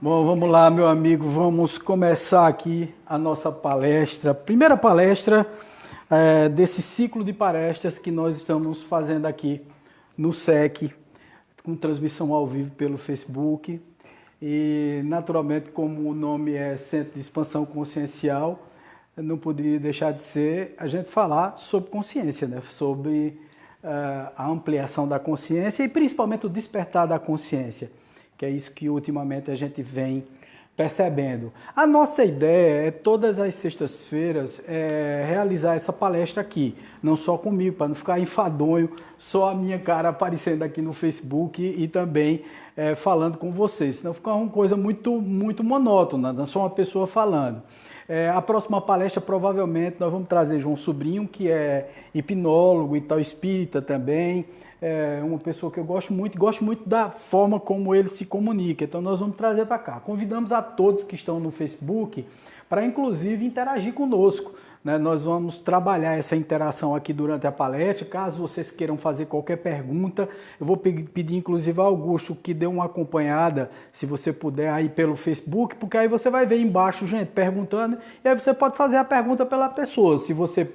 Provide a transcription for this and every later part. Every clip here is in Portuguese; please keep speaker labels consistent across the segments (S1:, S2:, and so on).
S1: Bom, vamos lá, meu amigo, vamos começar aqui a nossa palestra, primeira palestra desse ciclo de palestras que nós estamos fazendo aqui no SEC, com transmissão ao vivo pelo Facebook. E, naturalmente, como o nome é Centro de Expansão Consciencial, não poderia deixar de ser a gente falar sobre consciência, né? Sobre a ampliação da consciência e principalmente o despertar da consciência, que é isso que ultimamente a gente vem percebendo. A nossa ideia é todas as sextas-feiras realizar essa palestra aqui, não só comigo, para não ficar enfadonho, só a minha cara aparecendo aqui no Facebook e também falando com vocês, senão fica uma coisa muito monótona, não só uma pessoa falando. A próxima palestra, provavelmente, nós vamos trazer João Sobrinho, que é hipnólogo e tal, espírita também, uma pessoa que eu gosto muito da forma como ele se comunica, então nós vamos trazer para cá. Convidamos a todos que estão no Facebook para, inclusive, interagir conosco, né? Nós vamos trabalhar essa interação aqui durante a palestra. Caso vocês queiram fazer qualquer pergunta, eu vou pedir, inclusive, ao Augusto que dê uma acompanhada, se você puder, aí pelo Facebook, porque aí você vai ver embaixo gente perguntando, e aí você pode fazer a pergunta pela pessoa, se você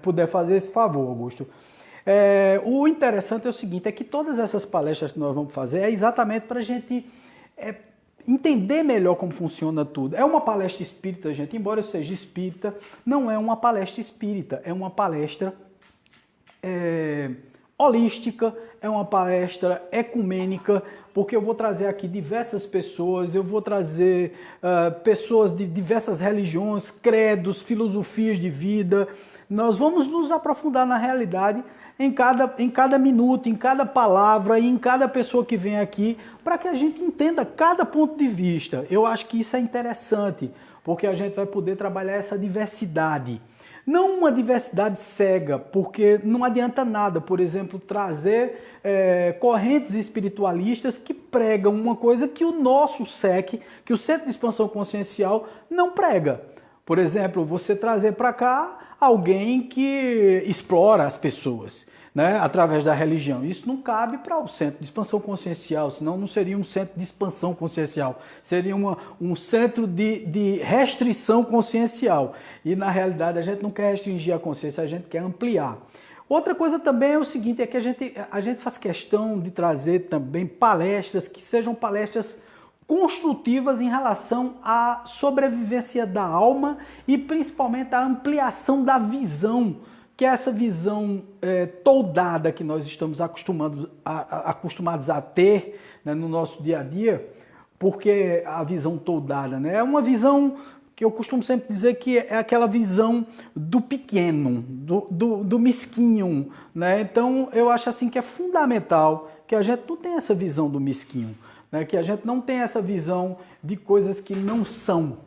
S1: puder fazer esse favor, Augusto. O interessante é o seguinte, é que todas essas palestras que nós vamos fazer é exatamente para a gente entender melhor como funciona tudo. É uma palestra espírita, gente, embora eu seja espírita, não é uma palestra espírita, é uma palestra holística, é uma palestra ecumênica, porque eu vou trazer aqui diversas pessoas, eu vou trazer pessoas de diversas religiões, credos, filosofias de vida. Nós vamos nos aprofundar na realidade em cada minuto, em cada palavra e em cada pessoa que vem aqui, para que a gente entenda cada ponto de vista. Eu acho que isso é interessante, porque a gente vai poder trabalhar essa diversidade. Não uma diversidade cega, porque não adianta nada, por exemplo, trazer correntes espiritualistas que pregam uma coisa que o nosso SEC, que o Centro de Expansão Consciencial, não prega. Por exemplo, você trazer para cá alguém que explora as pessoas, né, através da religião. Isso não cabe para o Centro de Expansão Consciencial, senão não seria um centro de expansão consciencial, seria um centro de restrição consciencial. E na realidade a gente não quer restringir a consciência, a gente quer ampliar. Outra coisa também é o seguinte, é que a gente faz questão de trazer também palestras que sejam palestras construtivas em relação à sobrevivência da alma e principalmente à ampliação da visão, que é essa visão toldada que nós estamos acostumados a ter, né, no nosso dia a dia. Porque a visão toldada, né, é uma visão que eu costumo sempre dizer que é aquela visão do pequeno, do mesquinho, né? Então eu acho assim que é fundamental que a gente não tenha essa visão do mesquinho, né? Que a gente não tenha essa visão de coisas que não são.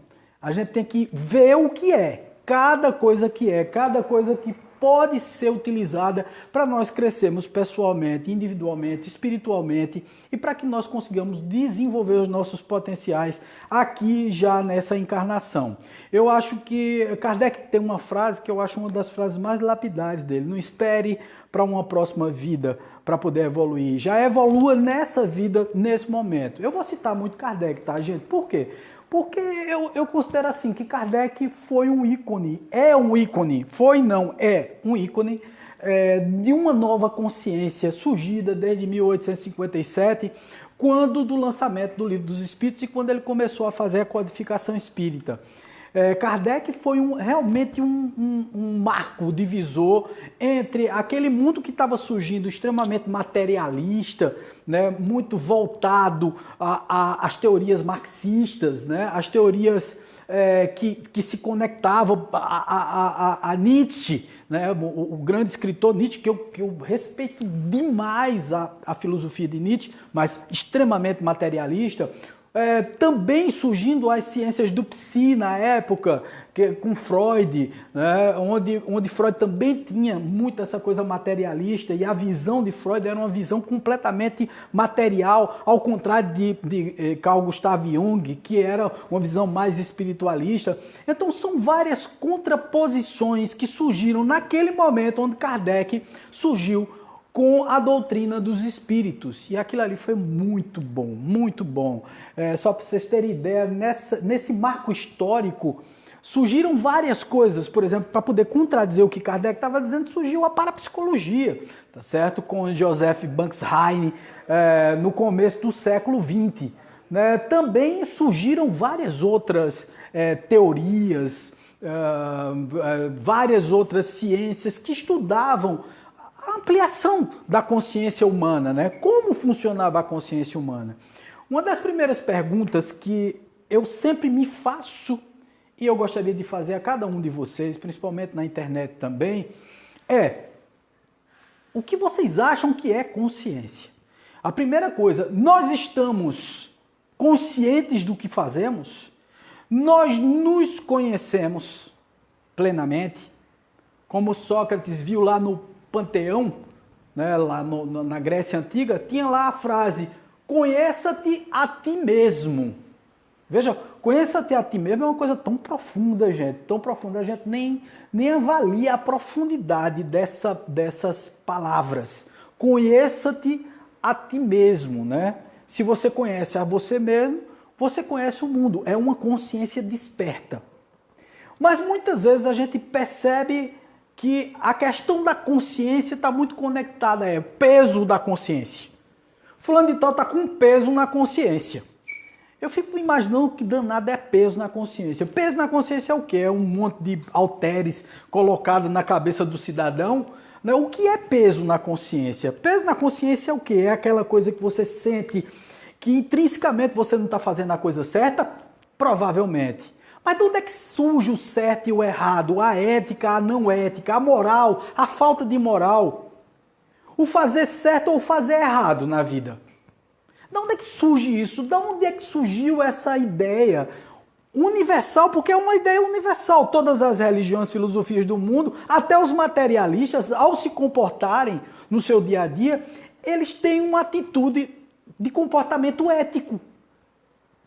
S1: A gente tem que ver o que é, cada coisa que pode ser utilizada para nós crescermos pessoalmente, individualmente, espiritualmente e para que nós consigamos desenvolver os nossos potenciais aqui já nessa encarnação. Eu acho que Kardec tem uma frase que eu acho uma das frases mais lapidares dele: não espere para uma próxima vida para poder evoluir, já evolua nessa vida, nesse momento. Eu vou citar muito Kardec, tá, gente? Por quê? Porque eu considero assim que Kardec foi um ícone, é um ícone, é um ícone de uma nova consciência surgida desde 1857, quando do lançamento do Livro dos Espíritos e quando ele começou a fazer a codificação espírita. Kardec foi realmente um marco divisor entre aquele mundo que estava surgindo extremamente materialista, né, muito voltado às teorias marxistas, né, às teorias que se conectavam a Nietzsche, né, o grande escritor Nietzsche, que eu respeito demais a filosofia de Nietzsche, mas extremamente materialista. Também surgindo as ciências do psi na época, com Freud, né, onde Freud também tinha muito essa coisa materialista, e a visão de Freud era uma visão completamente material, ao contrário de Carl Gustav Jung, que era uma visão mais espiritualista. Então são várias contraposições que surgiram naquele momento onde Kardec surgiu com a doutrina dos espíritos. E aquilo ali foi muito bom, muito bom. Só para vocês terem ideia, nesse marco histórico, surgiram várias coisas. Por exemplo, para poder contradizer o que Kardec estava dizendo, surgiu a parapsicologia, tá certo? Com Joseph Banksheim, no começo do século XX. Né? Também surgiram várias outras teorias, várias outras ciências que estudavam a ampliação da consciência humana, né? Como funcionava a consciência humana. Uma das primeiras perguntas que eu sempre me faço, e eu gostaria de fazer a cada um de vocês, principalmente na internet também, o que vocês acham que é consciência? A primeira coisa, nós estamos conscientes do que fazemos? Nós nos conhecemos plenamente? Como Sócrates viu lá no Panteão, né, lá na Grécia Antiga, tinha lá a frase, conheça-te a ti mesmo. Veja, conheça-te a ti mesmo é uma coisa tão profunda, gente, tão profunda, a gente nem avalia a profundidade dessas palavras. Conheça-te a ti mesmo, né? Se você conhece a você mesmo, você conhece o mundo, é uma consciência desperta. Mas muitas vezes a gente percebe que a questão da consciência está muito conectada, peso da consciência. Fulano de tal está com peso na consciência. Eu fico imaginando que danado é peso na consciência. Peso na consciência é o quê? É um monte de halteres colocado na cabeça do cidadão. O que é peso na consciência? Peso na consciência é o quê? É aquela coisa que você sente que intrinsecamente você não está fazendo a coisa certa? Provavelmente. Mas de onde é que surge o certo e o errado? A ética, a não ética, a moral, a falta de moral? O fazer certo ou o fazer errado na vida? De onde é que surge isso? De onde é que surgiu essa ideia universal? Porque é uma ideia universal. Todas as religiões, filosofias do mundo, até os materialistas, ao se comportarem no seu dia a dia, eles têm uma atitude de comportamento ético.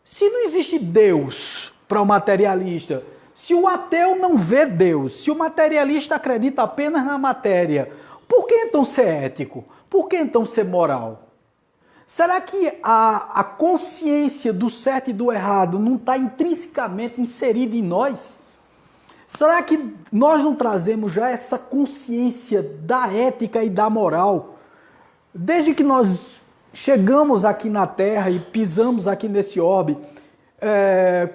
S1: Se não existe Deus para o materialista, se o ateu não vê Deus, se o materialista acredita apenas na matéria, por que então ser ético? Por que então ser moral? Será que a consciência do certo e do errado não está intrinsecamente inserida em nós? Será que nós não trazemos já essa consciência da ética e da moral? Desde que nós chegamos aqui na Terra e pisamos aqui nesse orbe,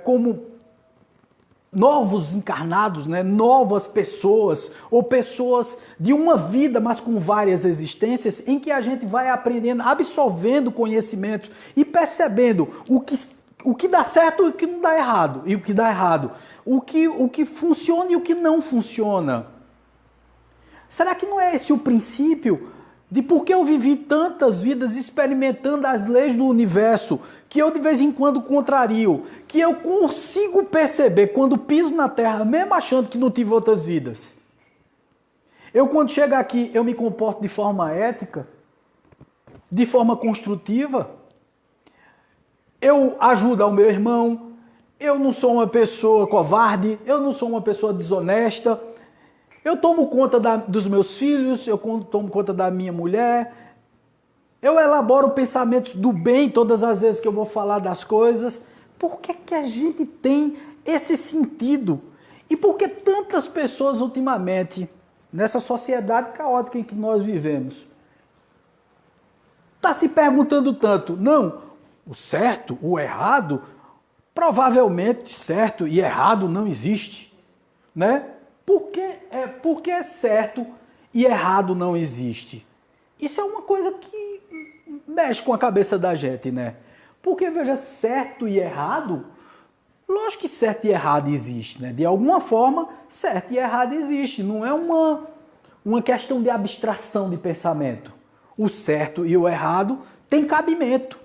S1: como novos encarnados, né? Novas pessoas, ou pessoas de uma vida, mas com várias existências, em que a gente vai aprendendo, absorvendo conhecimentos e percebendo o que dá certo e o que não dá errado, e o que dá errado, o que funciona e o que não funciona. Será que não é esse o princípio de por que eu vivi tantas vidas experimentando as leis do universo, que eu de vez em quando contrario, que eu consigo perceber quando piso na Terra, mesmo achando que não tive outras vidas? Eu, quando chego aqui, eu me comporto de forma ética, de forma construtiva, eu ajudo ao meu irmão, eu não sou uma pessoa covarde, eu não sou uma pessoa desonesta, eu tomo conta dos meus filhos, eu tomo conta da minha mulher, eu elaboro pensamentos do bem todas as vezes que eu vou falar das coisas. Por que a gente tem esse sentido? E por que tantas pessoas ultimamente, nessa sociedade caótica em que nós vivemos, está se perguntando tanto? Não, o certo, o errado, provavelmente certo e errado não existe, né? Por que certo e errado não existe? Isso é uma coisa que mexe com a cabeça da gente, né? Porque, veja, certo e errado, lógico que certo e errado existe, né? De alguma forma, certo e errado existe. Não é uma questão de abstração de pensamento. O certo e o errado têm cabimento.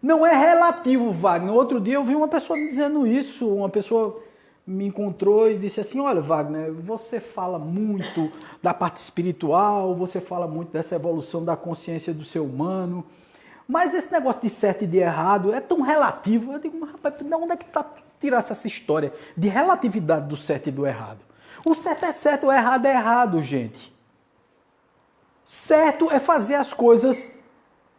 S1: Não é relativo, Wagner. Outro dia eu vi uma pessoa me dizendo isso, uma pessoa me encontrou e disse assim, olha, Wagner, você fala muito da parte espiritual, você fala muito dessa evolução da consciência do ser humano, mas esse negócio de certo e de errado é tão relativo. Eu digo, mas rapaz, de onde é que tirasse essa história de relatividade do certo e do errado? O certo, o errado é errado, gente. Certo é fazer as coisas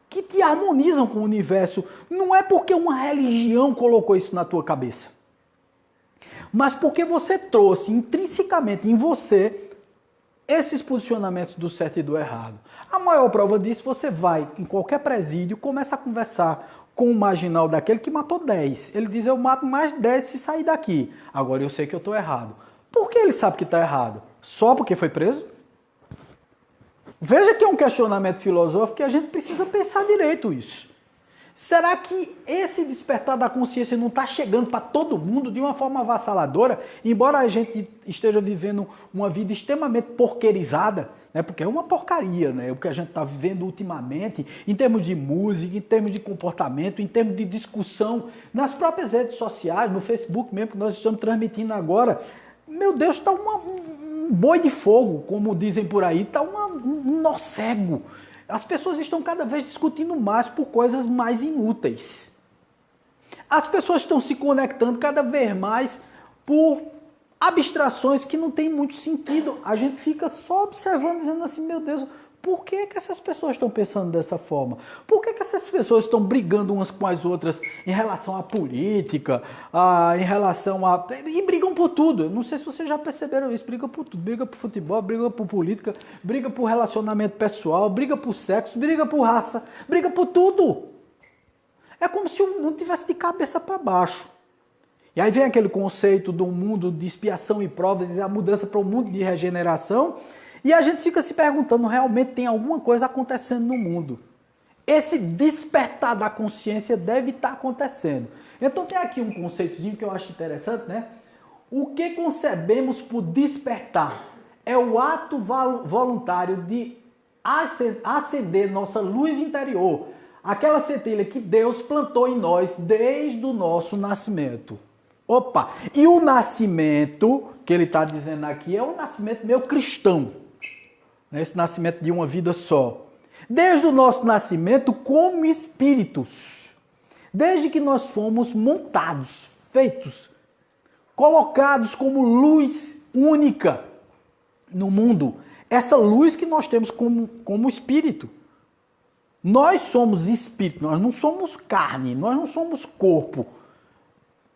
S1: que te harmonizam com o universo. Não é porque uma religião colocou isso na tua cabeça, mas porque você trouxe intrinsecamente em você esses posicionamentos do certo e do errado. A maior prova disso, você vai em qualquer presídio, começa a conversar com o marginal daquele que matou 10. Ele diz, eu mato mais 10 se sair daqui. Agora eu sei que eu estou errado. Por que ele sabe que está errado? Só porque foi preso? Veja que é um questionamento filosófico que a gente precisa pensar direito isso. Será que esse despertar da consciência não está chegando para todo mundo de uma forma avassaladora? Embora a gente esteja vivendo uma vida extremamente porqueirizada, né? Porque é uma porcaria, né? O que a gente está vivendo ultimamente, em termos de música, em termos de comportamento, em termos de discussão, nas próprias redes sociais, no Facebook mesmo, que nós estamos transmitindo agora. Meu Deus, está um boi de fogo, como dizem por aí, está um nó cego. As pessoas estão cada vez discutindo mais por coisas mais inúteis. As pessoas estão se conectando cada vez mais por abstrações que não tem muito sentido. A gente fica só observando, dizendo assim, meu Deus, por que essas pessoas estão pensando dessa forma? Por que essas pessoas estão brigando umas com as outras em relação à política, em relação a... E brigam por tudo. Eu não sei se vocês já perceberam isso. Briga por tudo. Briga por futebol, briga por política, briga por relacionamento pessoal, briga por sexo, briga por raça, briga por tudo. É como se o mundo tivesse de cabeça para baixo. E aí vem aquele conceito do mundo de expiação e provas, a mudança para um mundo de regeneração. E a gente fica se perguntando, realmente tem alguma coisa acontecendo no mundo? Esse despertar da consciência deve estar acontecendo. Então tem aqui um conceitozinho que eu acho interessante, né? O que concebemos por despertar? É o ato voluntário de acender nossa luz interior. Aquela centelha que Deus plantou em nós desde o nosso nascimento. Opa! E o nascimento, que ele está dizendo aqui, é um nascimento meio cristão. Esse nascimento de uma vida só. Desde o nosso nascimento como espíritos. Desde que nós fomos montados, feitos, colocados como luz única no mundo. Essa luz que nós temos como espírito. Nós somos espírito, nós não somos carne, nós não somos corpo.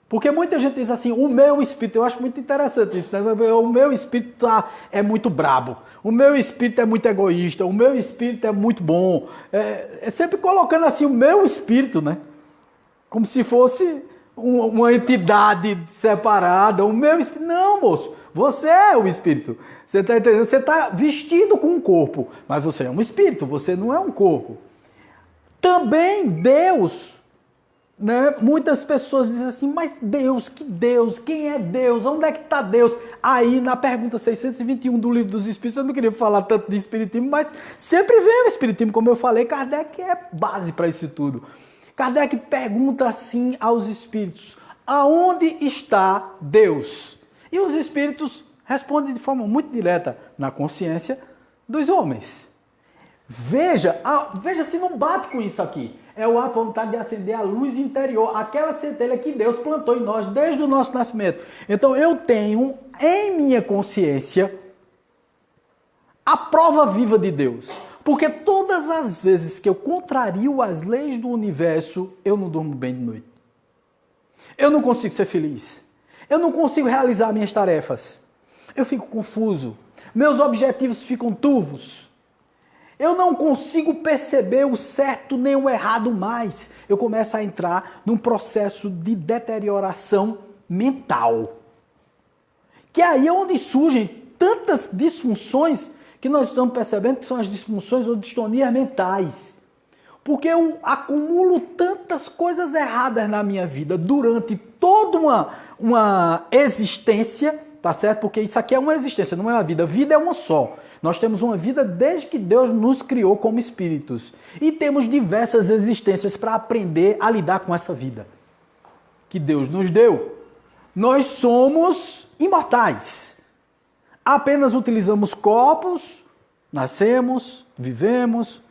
S1: Porque muita gente diz assim, o meu espírito, eu acho muito interessante isso, né? O meu espírito é muito brabo, o meu espírito é muito egoísta, o meu espírito é muito bom. É sempre colocando assim o meu espírito, né? Como se fosse uma entidade separada, o meu espírito. Não, moço, você é o espírito. Você está entendendo? Você está vestido com um corpo, mas você é um espírito, você não é um corpo. Também Deus... Né? Muitas pessoas dizem assim, mas Deus, que Deus, quem é Deus, onde é que está Deus? Aí na pergunta 621 do Livro dos Espíritos, eu não queria falar tanto de Espiritismo, mas sempre vem o Espiritismo, como eu falei, Kardec é base para isso tudo. Kardec pergunta assim aos Espíritos, aonde está Deus? E os Espíritos respondem de forma muito direta, na consciência dos homens. Veja se não bate com isso aqui. É o ato vontade de acender a luz interior, aquela centelha que Deus plantou em nós desde o nosso nascimento. Então eu tenho em minha consciência a prova viva de Deus. Porque todas as vezes que eu contrario as leis do universo, eu não durmo bem de noite. Eu não consigo ser feliz. Eu não consigo realizar minhas tarefas. Eu fico confuso. Meus objetivos ficam turvos. Eu não consigo perceber o certo nem o errado mais. Eu começo a entrar num processo de deterioração mental. Que é aí onde surgem tantas disfunções que nós estamos percebendo que são as disfunções ou distonias mentais. Porque eu acumulo tantas coisas erradas na minha vida durante toda uma existência, tá certo? Porque isso aqui é uma existência, não é uma vida. A vida é uma só. Nós temos uma vida desde que Deus nos criou como espíritos. E temos diversas existências para aprender a lidar com essa vida que Deus nos deu. Nós somos imortais. Apenas utilizamos corpos, nascemos, vivemos,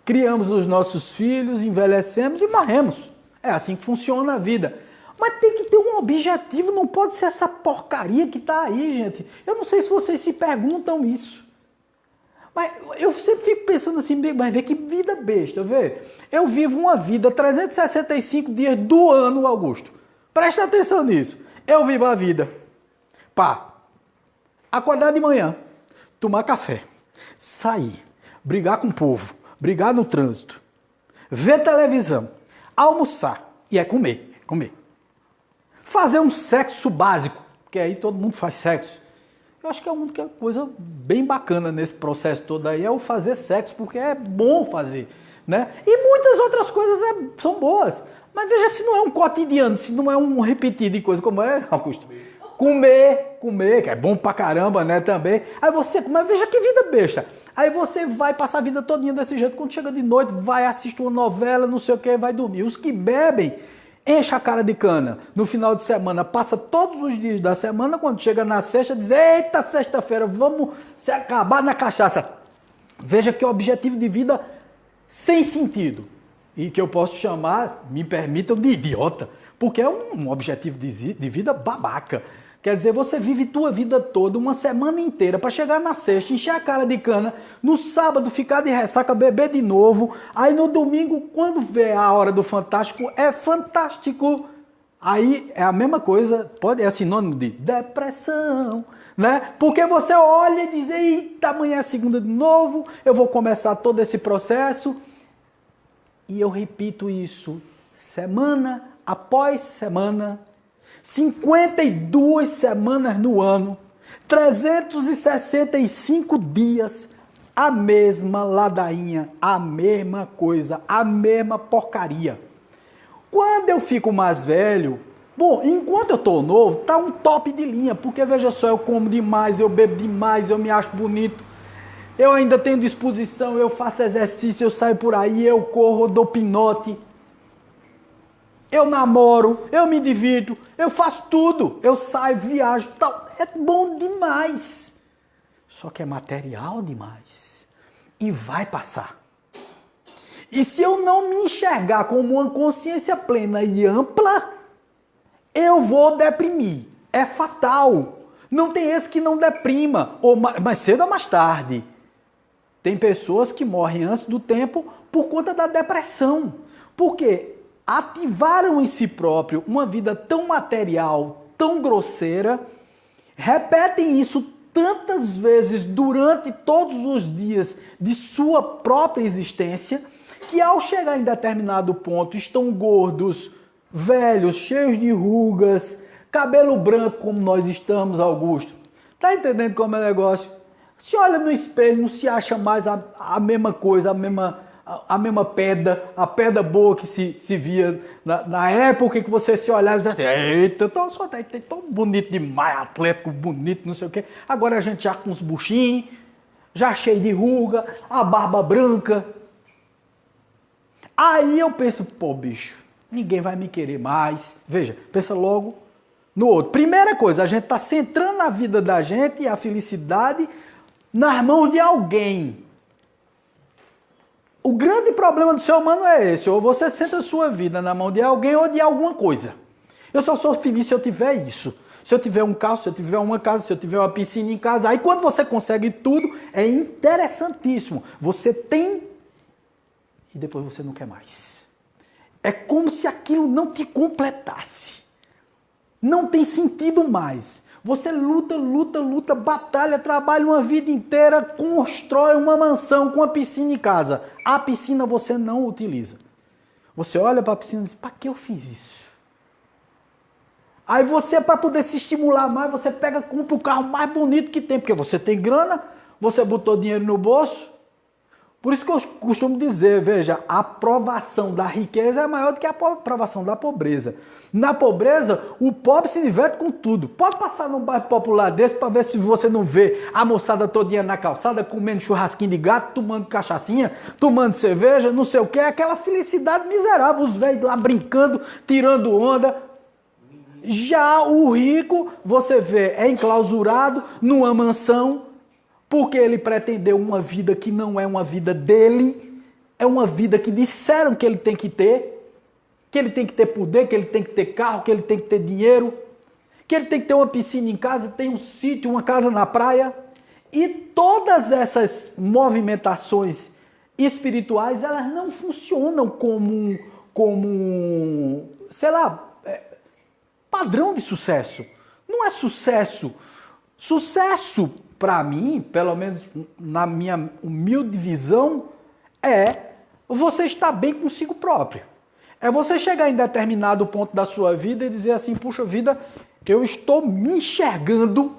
S1: criamos os nossos filhos, envelhecemos e morremos. É assim que funciona a vida. Mas tem que ter um objetivo, não pode ser essa porcaria que está aí, gente. Eu não sei se vocês se perguntam isso. Mas eu sempre fico pensando assim, mas vê que vida besta, vê. Eu vivo uma vida 365 dias do ano, Augusto. Presta atenção nisso. Eu vivo a vida. Pá, acordar de manhã, tomar café, sair, brigar com o povo, brigar no trânsito, ver televisão, almoçar e é comer, comer. Fazer um sexo básico, porque aí todo mundo faz sexo. Eu acho que é a única coisa bem bacana nesse processo todo aí é o fazer sexo, porque é bom fazer, né? E muitas outras coisas são boas. Mas veja se não é um cotidiano, se não é um repetir de coisa como é, Augusto. Comer, que é bom pra caramba, né, também. Aí você, mas veja que vida besta. Aí você vai passar a vida todinha desse jeito, quando chega de noite, vai assistir uma novela, não sei o que, vai dormir. Os que bebem, enche a cara de cana no final de semana, passa todos os dias da semana, quando chega na sexta, diz, eita, sexta-feira, vamos se acabar na cachaça. Veja que objetivo de vida sem sentido. E que eu posso chamar, me permitam, de idiota, porque é um objetivo de vida babaca. Quer dizer, você vive tua vida toda, uma semana inteira, para chegar na sexta, encher a cara de cana, no sábado ficar de ressaca, beber de novo, aí no domingo, quando vê a hora do Fantástico, é fantástico. Aí é a mesma coisa, é sinônimo de depressão, né? Porque você olha e diz, eita, amanhã é segunda de novo, eu vou começar todo esse processo. E eu repito isso semana após semana, 52 semanas no ano, 365 dias, a mesma ladainha, a mesma coisa, a mesma porcaria. Quando eu fico mais velho, bom, enquanto eu tô novo, tá um top de linha, porque veja só, eu como demais, eu bebo demais, eu me acho bonito, eu ainda tenho disposição, eu faço exercício, eu saio por aí, eu corro, eu dou pinote, eu namoro, eu me divirto, eu faço tudo, eu saio, viajo, tal. É bom demais. Só que é material demais. E vai passar. E se eu não me enxergar como uma consciência plena e ampla, eu vou deprimir. É fatal. Não tem esse que não deprima, ou mais cedo ou mais tarde. Tem pessoas que morrem antes do tempo por conta da depressão. Por quê? Ativaram em si próprio uma vida tão material, tão grosseira, repetem isso tantas vezes durante todos os dias de sua própria existência, que ao chegar em determinado ponto estão gordos, velhos, cheios de rugas, cabelo branco como nós estamos, Augusto. Tá entendendo como é o negócio? Se olha no espelho, não se acha mais a mesma coisa, a mesma pedra, a pedra boa que se via na época que você se olhava e dizia, eita, só tá tão bonito demais, atlético, bonito, não sei o quê. Agora a gente já com os buchinhos, já cheio de ruga, a barba branca. Aí eu penso, pô, bicho, ninguém vai me querer mais. Veja, pensa logo no outro. Primeira coisa, a gente tá centrando a vida da gente e a felicidade nas mãos de alguém. O grande problema do ser humano é esse, ou você centra a sua vida na mão de alguém ou de alguma coisa. Eu só sou feliz se eu tiver isso. Se eu tiver um carro, se eu tiver uma casa, se eu tiver uma piscina em casa. Aí quando você consegue tudo, é interessantíssimo. Você tem e depois você não quer mais. É como se aquilo não te completasse. Não tem sentido mais. Você luta, batalha, trabalha uma vida inteira, constrói uma mansão com uma piscina em casa. A piscina você não utiliza. Você olha para a piscina e diz, para que eu fiz isso? Aí você, para poder se estimular mais, você compra o carro mais bonito que tem, porque você tem grana, você botou dinheiro no bolso. Por isso que eu costumo dizer, veja, a aprovação da riqueza é maior do que a aprovação da pobreza. Na pobreza, o pobre se diverte com tudo. Pode passar num bairro popular desse para ver se você não vê a moçada todinha na calçada, comendo churrasquinho de gato, tomando cachaçinha, tomando cerveja, não sei o que, aquela felicidade miserável, os velhos lá brincando, tirando onda. Já o rico, você vê, é enclausurado numa mansão, porque ele pretendeu uma vida que não é uma vida dele, é uma vida que disseram que ele tem que ter poder, que ele tem que ter carro, que ele tem que ter dinheiro, que ele tem que ter uma piscina em casa, tem um sítio, uma casa na praia. E todas essas movimentações espirituais, elas não funcionam como, sei lá, padrão de sucesso. Não é sucesso. Sucesso, para mim, pelo menos na minha humilde visão, é você estar bem consigo próprio. É você chegar em determinado ponto da sua vida e dizer assim, puxa vida, eu estou me enxergando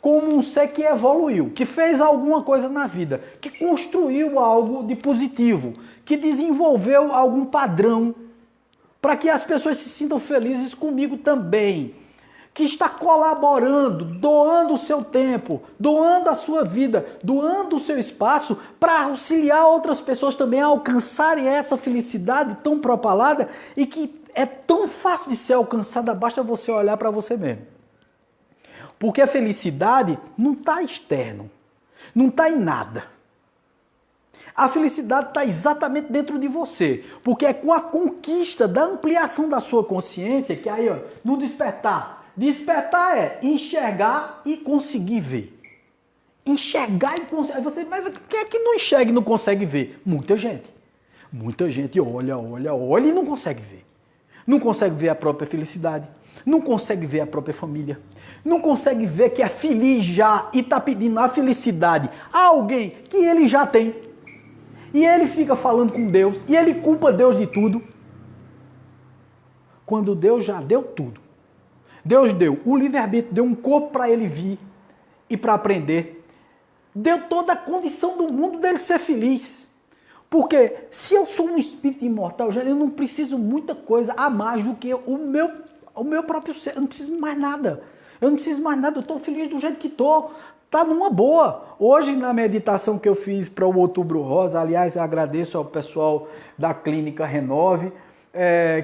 S1: como um ser que evoluiu, que fez alguma coisa na vida, que construiu algo de positivo, que desenvolveu algum padrão para que as pessoas se sintam felizes comigo também, que está colaborando, doando o seu tempo, doando a sua vida, doando o seu espaço para auxiliar outras pessoas também a alcançarem essa felicidade tão propalada e que é tão fácil de ser alcançada, basta você olhar para você mesmo. Porque a felicidade não está externo, não está em nada. A felicidade está exatamente dentro de você, porque é com a conquista da ampliação da sua consciência que aí, ó, no despertar. Despertar é enxergar e conseguir ver. Enxergar e conseguir. Você, mas quem é que não enxerga e não consegue ver? Muita gente. Muita gente olha e não consegue ver. Não consegue ver a própria felicidade. Não consegue ver a própria família. Não consegue ver que é feliz já e está pedindo a felicidade a alguém que ele já tem. E ele fica falando com Deus e ele culpa Deus de tudo. Quando Deus já deu tudo. Deus deu o livre-arbítrio, deu um corpo para ele vir e para aprender. Deu toda a condição do mundo dele ser feliz. Porque se eu sou um espírito imortal, eu não preciso muita coisa a mais do que o meu próprio ser. Eu não preciso mais nada. Eu não preciso mais nada. Eu estou feliz do jeito que estou. Está numa boa. Hoje, na meditação que eu fiz para o Outubro Rosa, aliás, eu agradeço ao pessoal da Clínica Renove,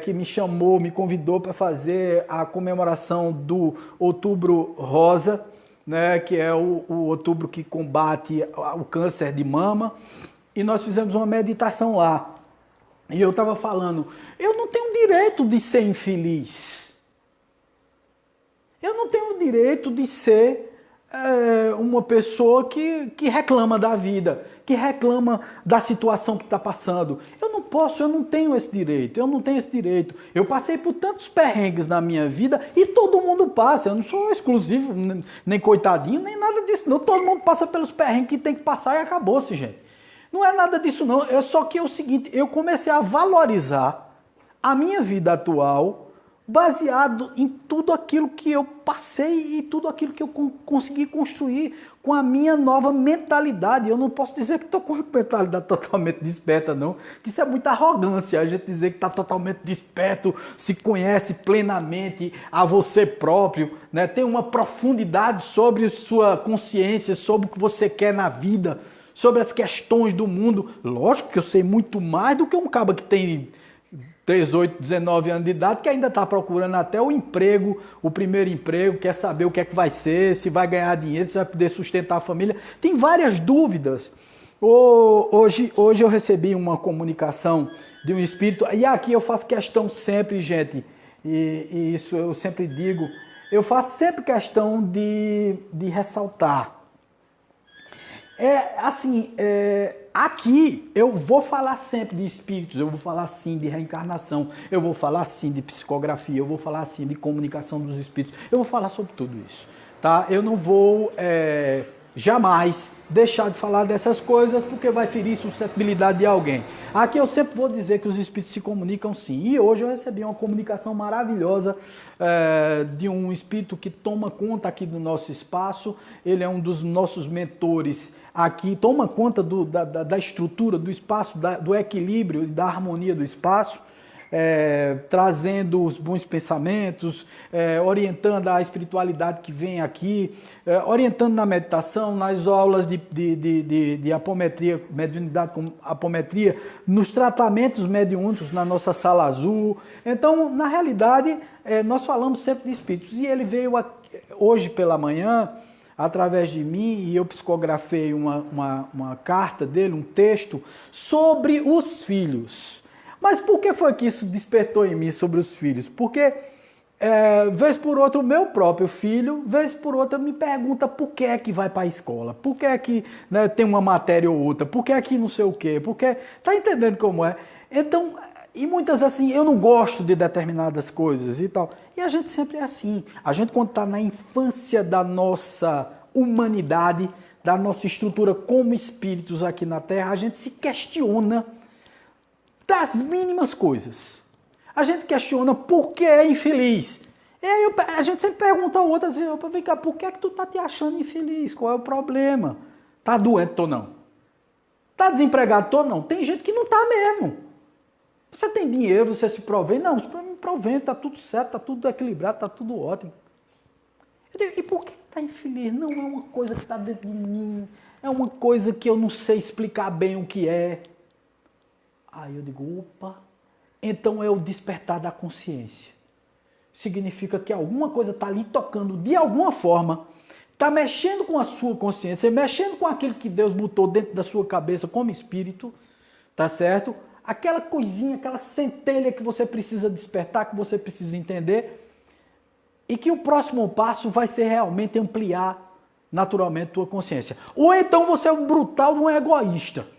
S1: que me chamou, me convidou para fazer a comemoração do Outubro Rosa, né, que é o outubro que combate o câncer de mama. E nós fizemos uma meditação lá. E eu estava falando, eu não tenho direito de ser infeliz. Eu não tenho direito de ser uma pessoa que reclama da vida, que reclama da situação que está passando. Eu não posso, eu não tenho esse direito, eu não tenho esse direito. Eu passei por tantos perrengues na minha vida e todo mundo passa. Eu não sou exclusivo, nem coitadinho, nem nada disso. Não, todo mundo passa pelos perrengues que tem que passar e acabou-se, gente. Não é nada disso não, é só que é o seguinte, eu comecei a valorizar a minha vida atual baseado em tudo aquilo que eu passei e tudo aquilo que eu consegui construir com a minha nova mentalidade. Eu não posso dizer que estou com a mentalidade totalmente desperta, não, que isso é muita arrogância, a gente dizer que está totalmente desperto, se conhece plenamente a você próprio, né? Tem uma profundidade sobre sua consciência, sobre o que você quer na vida, sobre as questões do mundo. Lógico que eu sei muito mais do que um cabo que tem 18, 19 anos de idade, que ainda está procurando até o emprego, o primeiro emprego, quer saber o que é que vai ser, se vai ganhar dinheiro, se vai poder sustentar a família. Tem várias dúvidas. Hoje eu recebi uma comunicação de um espírito, e aqui eu faço questão sempre, gente, e isso eu sempre digo, eu faço sempre questão de ressaltar. Aqui eu vou falar sempre de espíritos, eu vou falar sim de reencarnação, eu vou falar sim de psicografia, eu vou falar sim de comunicação dos espíritos, eu vou falar sobre tudo isso, tá? Eu não vou jamais deixar de falar dessas coisas porque vai ferir suscetibilidade de alguém. Aqui eu sempre vou dizer que os espíritos se comunicam sim. E hoje eu recebi uma comunicação maravilhosa de um espírito que toma conta aqui do nosso espaço. Ele é um dos nossos mentores aqui, toma conta da estrutura do espaço, do equilíbrio e da harmonia do espaço. Trazendo os bons pensamentos, orientando a espiritualidade que vem aqui, orientando na meditação, nas aulas de apometria, mediunidade com apometria, nos tratamentos mediúnicos na nossa sala azul. Então, na realidade, nós falamos sempre de espíritos. E ele veio hoje pela manhã, através de mim, e eu psicografei uma carta dele, um texto, sobre os filhos. Mas por que foi que isso despertou em mim sobre os filhos? Porque vez por outra, o meu próprio filho, vez por outra, me pergunta por que é que vai para a escola, por que é que, né, tem uma matéria ou outra, por que é que não sei o quê, porque tá entendendo como é? Então, e muitas assim, eu não gosto de determinadas coisas e tal. E a gente sempre é assim. A gente, quando está na infância da nossa humanidade, da nossa estrutura como espíritos aqui na Terra, a gente se questiona das mínimas coisas. A gente questiona por que é infeliz. E aí a gente sempre pergunta ao outro assim, vem cá, por que é que tu tá te achando infeliz? Qual é o problema? Tá doente ou não? Tá desempregado ou não? Tem gente que não tá mesmo. Você tem dinheiro, você se provém? Não, se me provém, tá tudo certo, tá tudo equilibrado, tá tudo ótimo. E por que tá infeliz? Não é uma coisa que tá dentro de mim, é uma coisa que eu não sei explicar bem o que é. Aí eu digo, opa... Então é o despertar da consciência. Significa que alguma coisa está ali tocando de alguma forma, está mexendo com a sua consciência, mexendo com aquilo que Deus botou dentro da sua cabeça como espírito, tá certo? Aquela coisinha, aquela centelha que você precisa despertar, que você precisa entender, e que o próximo passo vai ser realmente ampliar naturalmente a tua consciência. Ou então você é um brutal, um egoísta.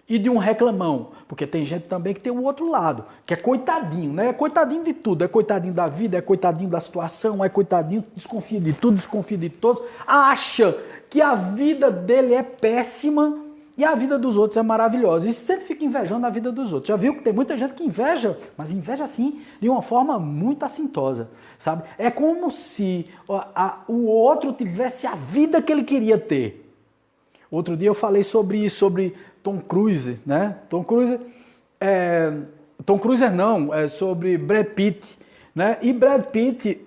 S1: E de um reclamão, porque tem gente também que tem o outro lado, que é coitadinho, né? É coitadinho de tudo, é coitadinho da vida, é coitadinho da situação, é coitadinho, desconfia de tudo, desconfia de todos, acha que a vida dele é péssima e a vida dos outros é maravilhosa. E sempre fica invejando a vida dos outros. Já viu que tem muita gente que inveja, mas inveja assim, de uma forma muito assintosa, sabe? É como se o outro tivesse a vida que ele queria ter. Outro dia eu falei sobre isso, sobre Tom Cruise, né? Tom Cruise sobre Brad Pitt, né? E Brad Pitt,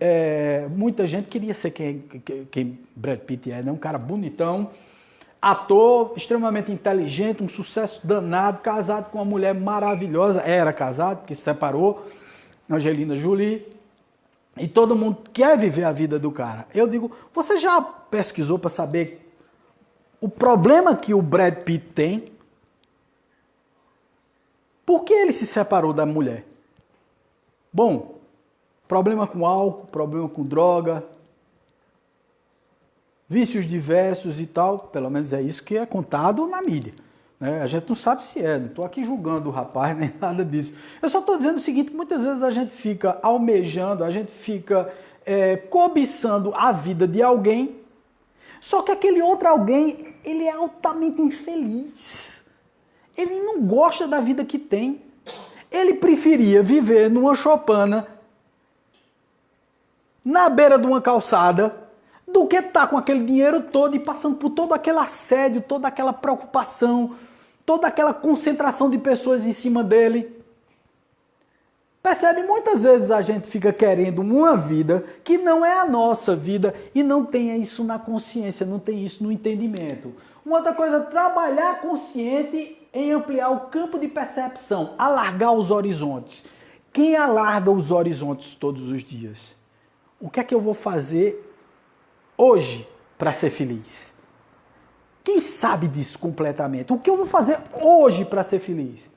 S1: muita gente queria ser quem Brad Pitt é, né? Um cara bonitão, ator extremamente inteligente, um sucesso danado, casado com uma mulher maravilhosa, era casado, porque se separou, Angelina Jolie, e todo mundo quer viver a vida do cara. Eu digo, você já pesquisou para saber o problema que o Brad Pitt tem? Por que ele se separou da mulher? Bom, problema com álcool, problema com droga, vícios diversos e tal, pelo menos é isso que é contado na mídia. Né? A gente não sabe se é, não estou aqui julgando o rapaz, nem nada disso. Eu só estou dizendo o seguinte, muitas vezes a gente fica almejando, a gente fica cobiçando a vida de alguém, só que aquele outro alguém, ele é altamente infeliz. Ele não gosta da vida que tem. Ele preferia viver numa choupana, na beira de uma calçada, do que estar com aquele dinheiro todo e passando por todo aquele assédio, toda aquela preocupação, toda aquela concentração de pessoas em cima dele. Percebe? Muitas vezes a gente fica querendo uma vida que não é a nossa vida e não tem isso na consciência, não tem isso no entendimento. Uma outra coisa, trabalhar consciente em ampliar o campo de percepção, alargar os horizontes. Quem alarga os horizontes todos os dias? O que é que eu vou fazer hoje para ser feliz? Quem sabe disso completamente? O que eu vou fazer hoje para ser feliz?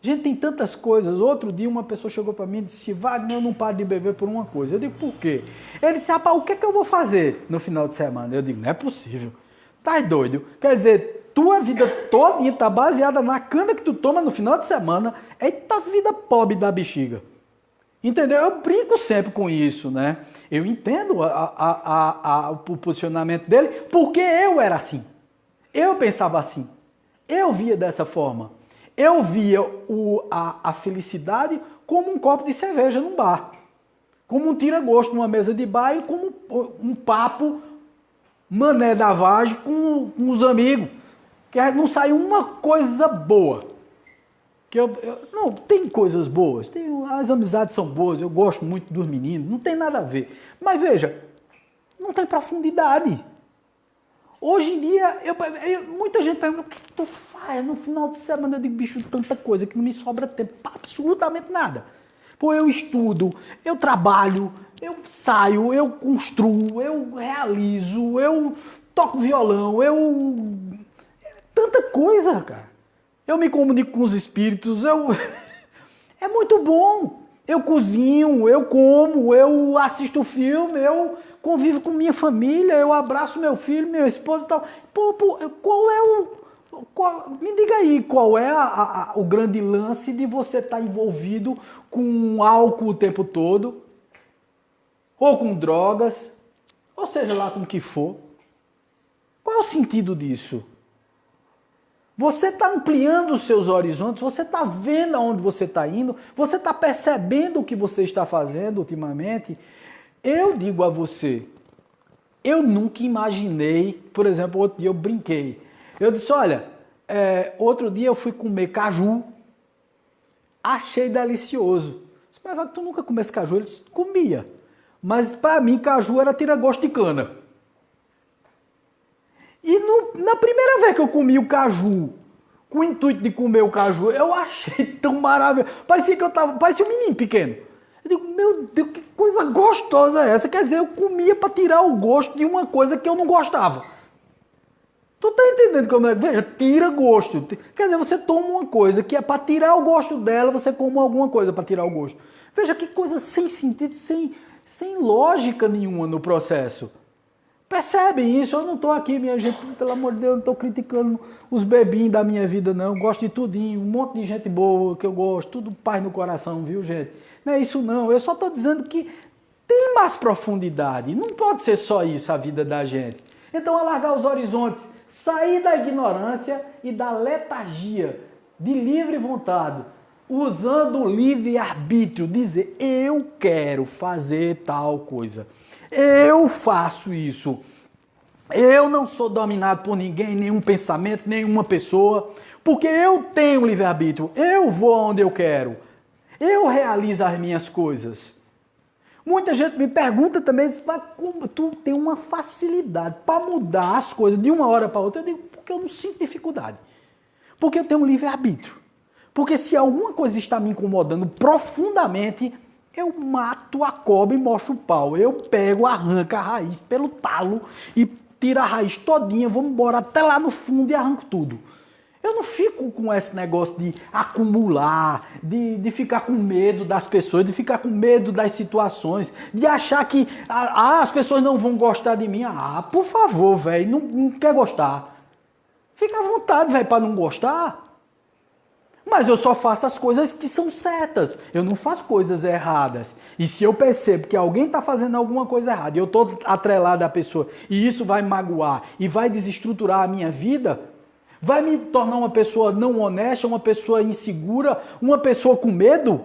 S1: Gente, tem tantas coisas. Outro dia uma pessoa chegou para mim e disse, Wagner, eu não paro de beber por uma coisa. Eu digo, por quê? Ele disse, rapaz, o que é que eu vou fazer no final de semana? Eu digo, não é possível. Tá doido? Quer dizer, tua vida toda está baseada na cana que tu toma no final de semana. Eita vida pobre da bexiga. Entendeu? Eu brinco sempre com isso, né? Eu entendo o posicionamento dele, porque eu era assim. Eu pensava assim. Eu via dessa forma. Eu via a felicidade como um copo de cerveja num bar. Como um tira-gosto numa mesa de bar e como um papo mané da vagem com os amigos. Que não saiu uma coisa boa. Não, tem coisas boas. As amizades são boas, eu gosto muito dos meninos, não tem nada a ver. Mas veja, não tem profundidade. Hoje em dia, muita gente pergunta, o que tu faz no final de semana? Eu digo, bicho, tanta coisa que não me sobra tempo, absolutamente nada. Pô, eu estudo, eu trabalho, eu saio, eu construo, eu realizo, eu toco violão, tanta coisa, cara. Eu me comunico com os espíritos, é muito bom. Eu cozinho, eu como, eu assisto filme, eu convivo com minha família, eu abraço meu filho, minha esposa e tal. Qual é me diga aí, qual é o grande lance de você estar envolvido com álcool o tempo todo, ou com drogas, ou seja lá com o que for. Qual é o sentido disso? Você está ampliando os seus horizontes, você está vendo aonde você está indo, você está percebendo o que você está fazendo ultimamente. Eu digo a você, eu nunca imaginei, por exemplo, outro dia eu brinquei. Eu disse, olha, outro dia eu fui comer caju, achei delicioso. Disse, mas tu nunca comesse caju? Ele disse, comia. Mas para mim caju era tira-gosto de cana. E na primeira vez que eu comi o caju, com o intuito de comer o caju, eu achei tão maravilhoso. Parecia um menino pequeno. Eu digo, meu Deus, que coisa gostosa é essa? Quer dizer, eu comia para tirar o gosto de uma coisa que eu não gostava. Tu tá entendendo como é? Veja, tira gosto. Quer dizer, você toma uma coisa que é para tirar o gosto dela, você come alguma coisa para tirar o gosto. Veja que coisa sem sentido, sem lógica nenhuma no processo. Percebem isso? Eu não estou aqui, minha gente, pelo amor de Deus, não estou criticando os bebinhos da minha vida, não. Eu gosto de tudinho, um monte de gente boa que eu gosto, tudo paz no coração, viu, gente? Não é isso, não. Eu só estou dizendo que tem mais profundidade. Não pode ser só isso a vida da gente. Então, alargar os horizontes, sair da ignorância e da letargia, de livre vontade, usando o livre-arbítrio, dizer, eu quero fazer tal coisa. Eu faço isso. Eu não sou dominado por ninguém, nenhum pensamento, nenhuma pessoa, porque eu tenho livre-arbítrio. Eu vou onde eu quero. Eu realizo as minhas coisas. Muita gente me pergunta também, mas como tu tem uma facilidade para mudar as coisas de uma hora para outra? Eu digo, porque eu não sinto dificuldade. Porque eu tenho um livre-arbítrio. Porque se alguma coisa está me incomodando profundamente, eu mato a cobra e mostro o pau. Eu pego, arranco a raiz pelo talo e tiro a raiz todinha, vou embora até lá no fundo e arranco tudo. Eu não fico com esse negócio de acumular, de ficar com medo das pessoas, de ficar com medo das situações, de achar que as pessoas não vão gostar de mim. Por favor, velho, não quer gostar. Fica à vontade, velho, para não gostar. Mas eu só faço as coisas que são certas. Eu não faço coisas erradas. E se eu percebo que alguém está fazendo alguma coisa errada e eu estou atrelado à pessoa e isso vai me magoar e vai desestruturar a minha vida, vai me tornar uma pessoa não honesta, uma pessoa insegura, uma pessoa com medo?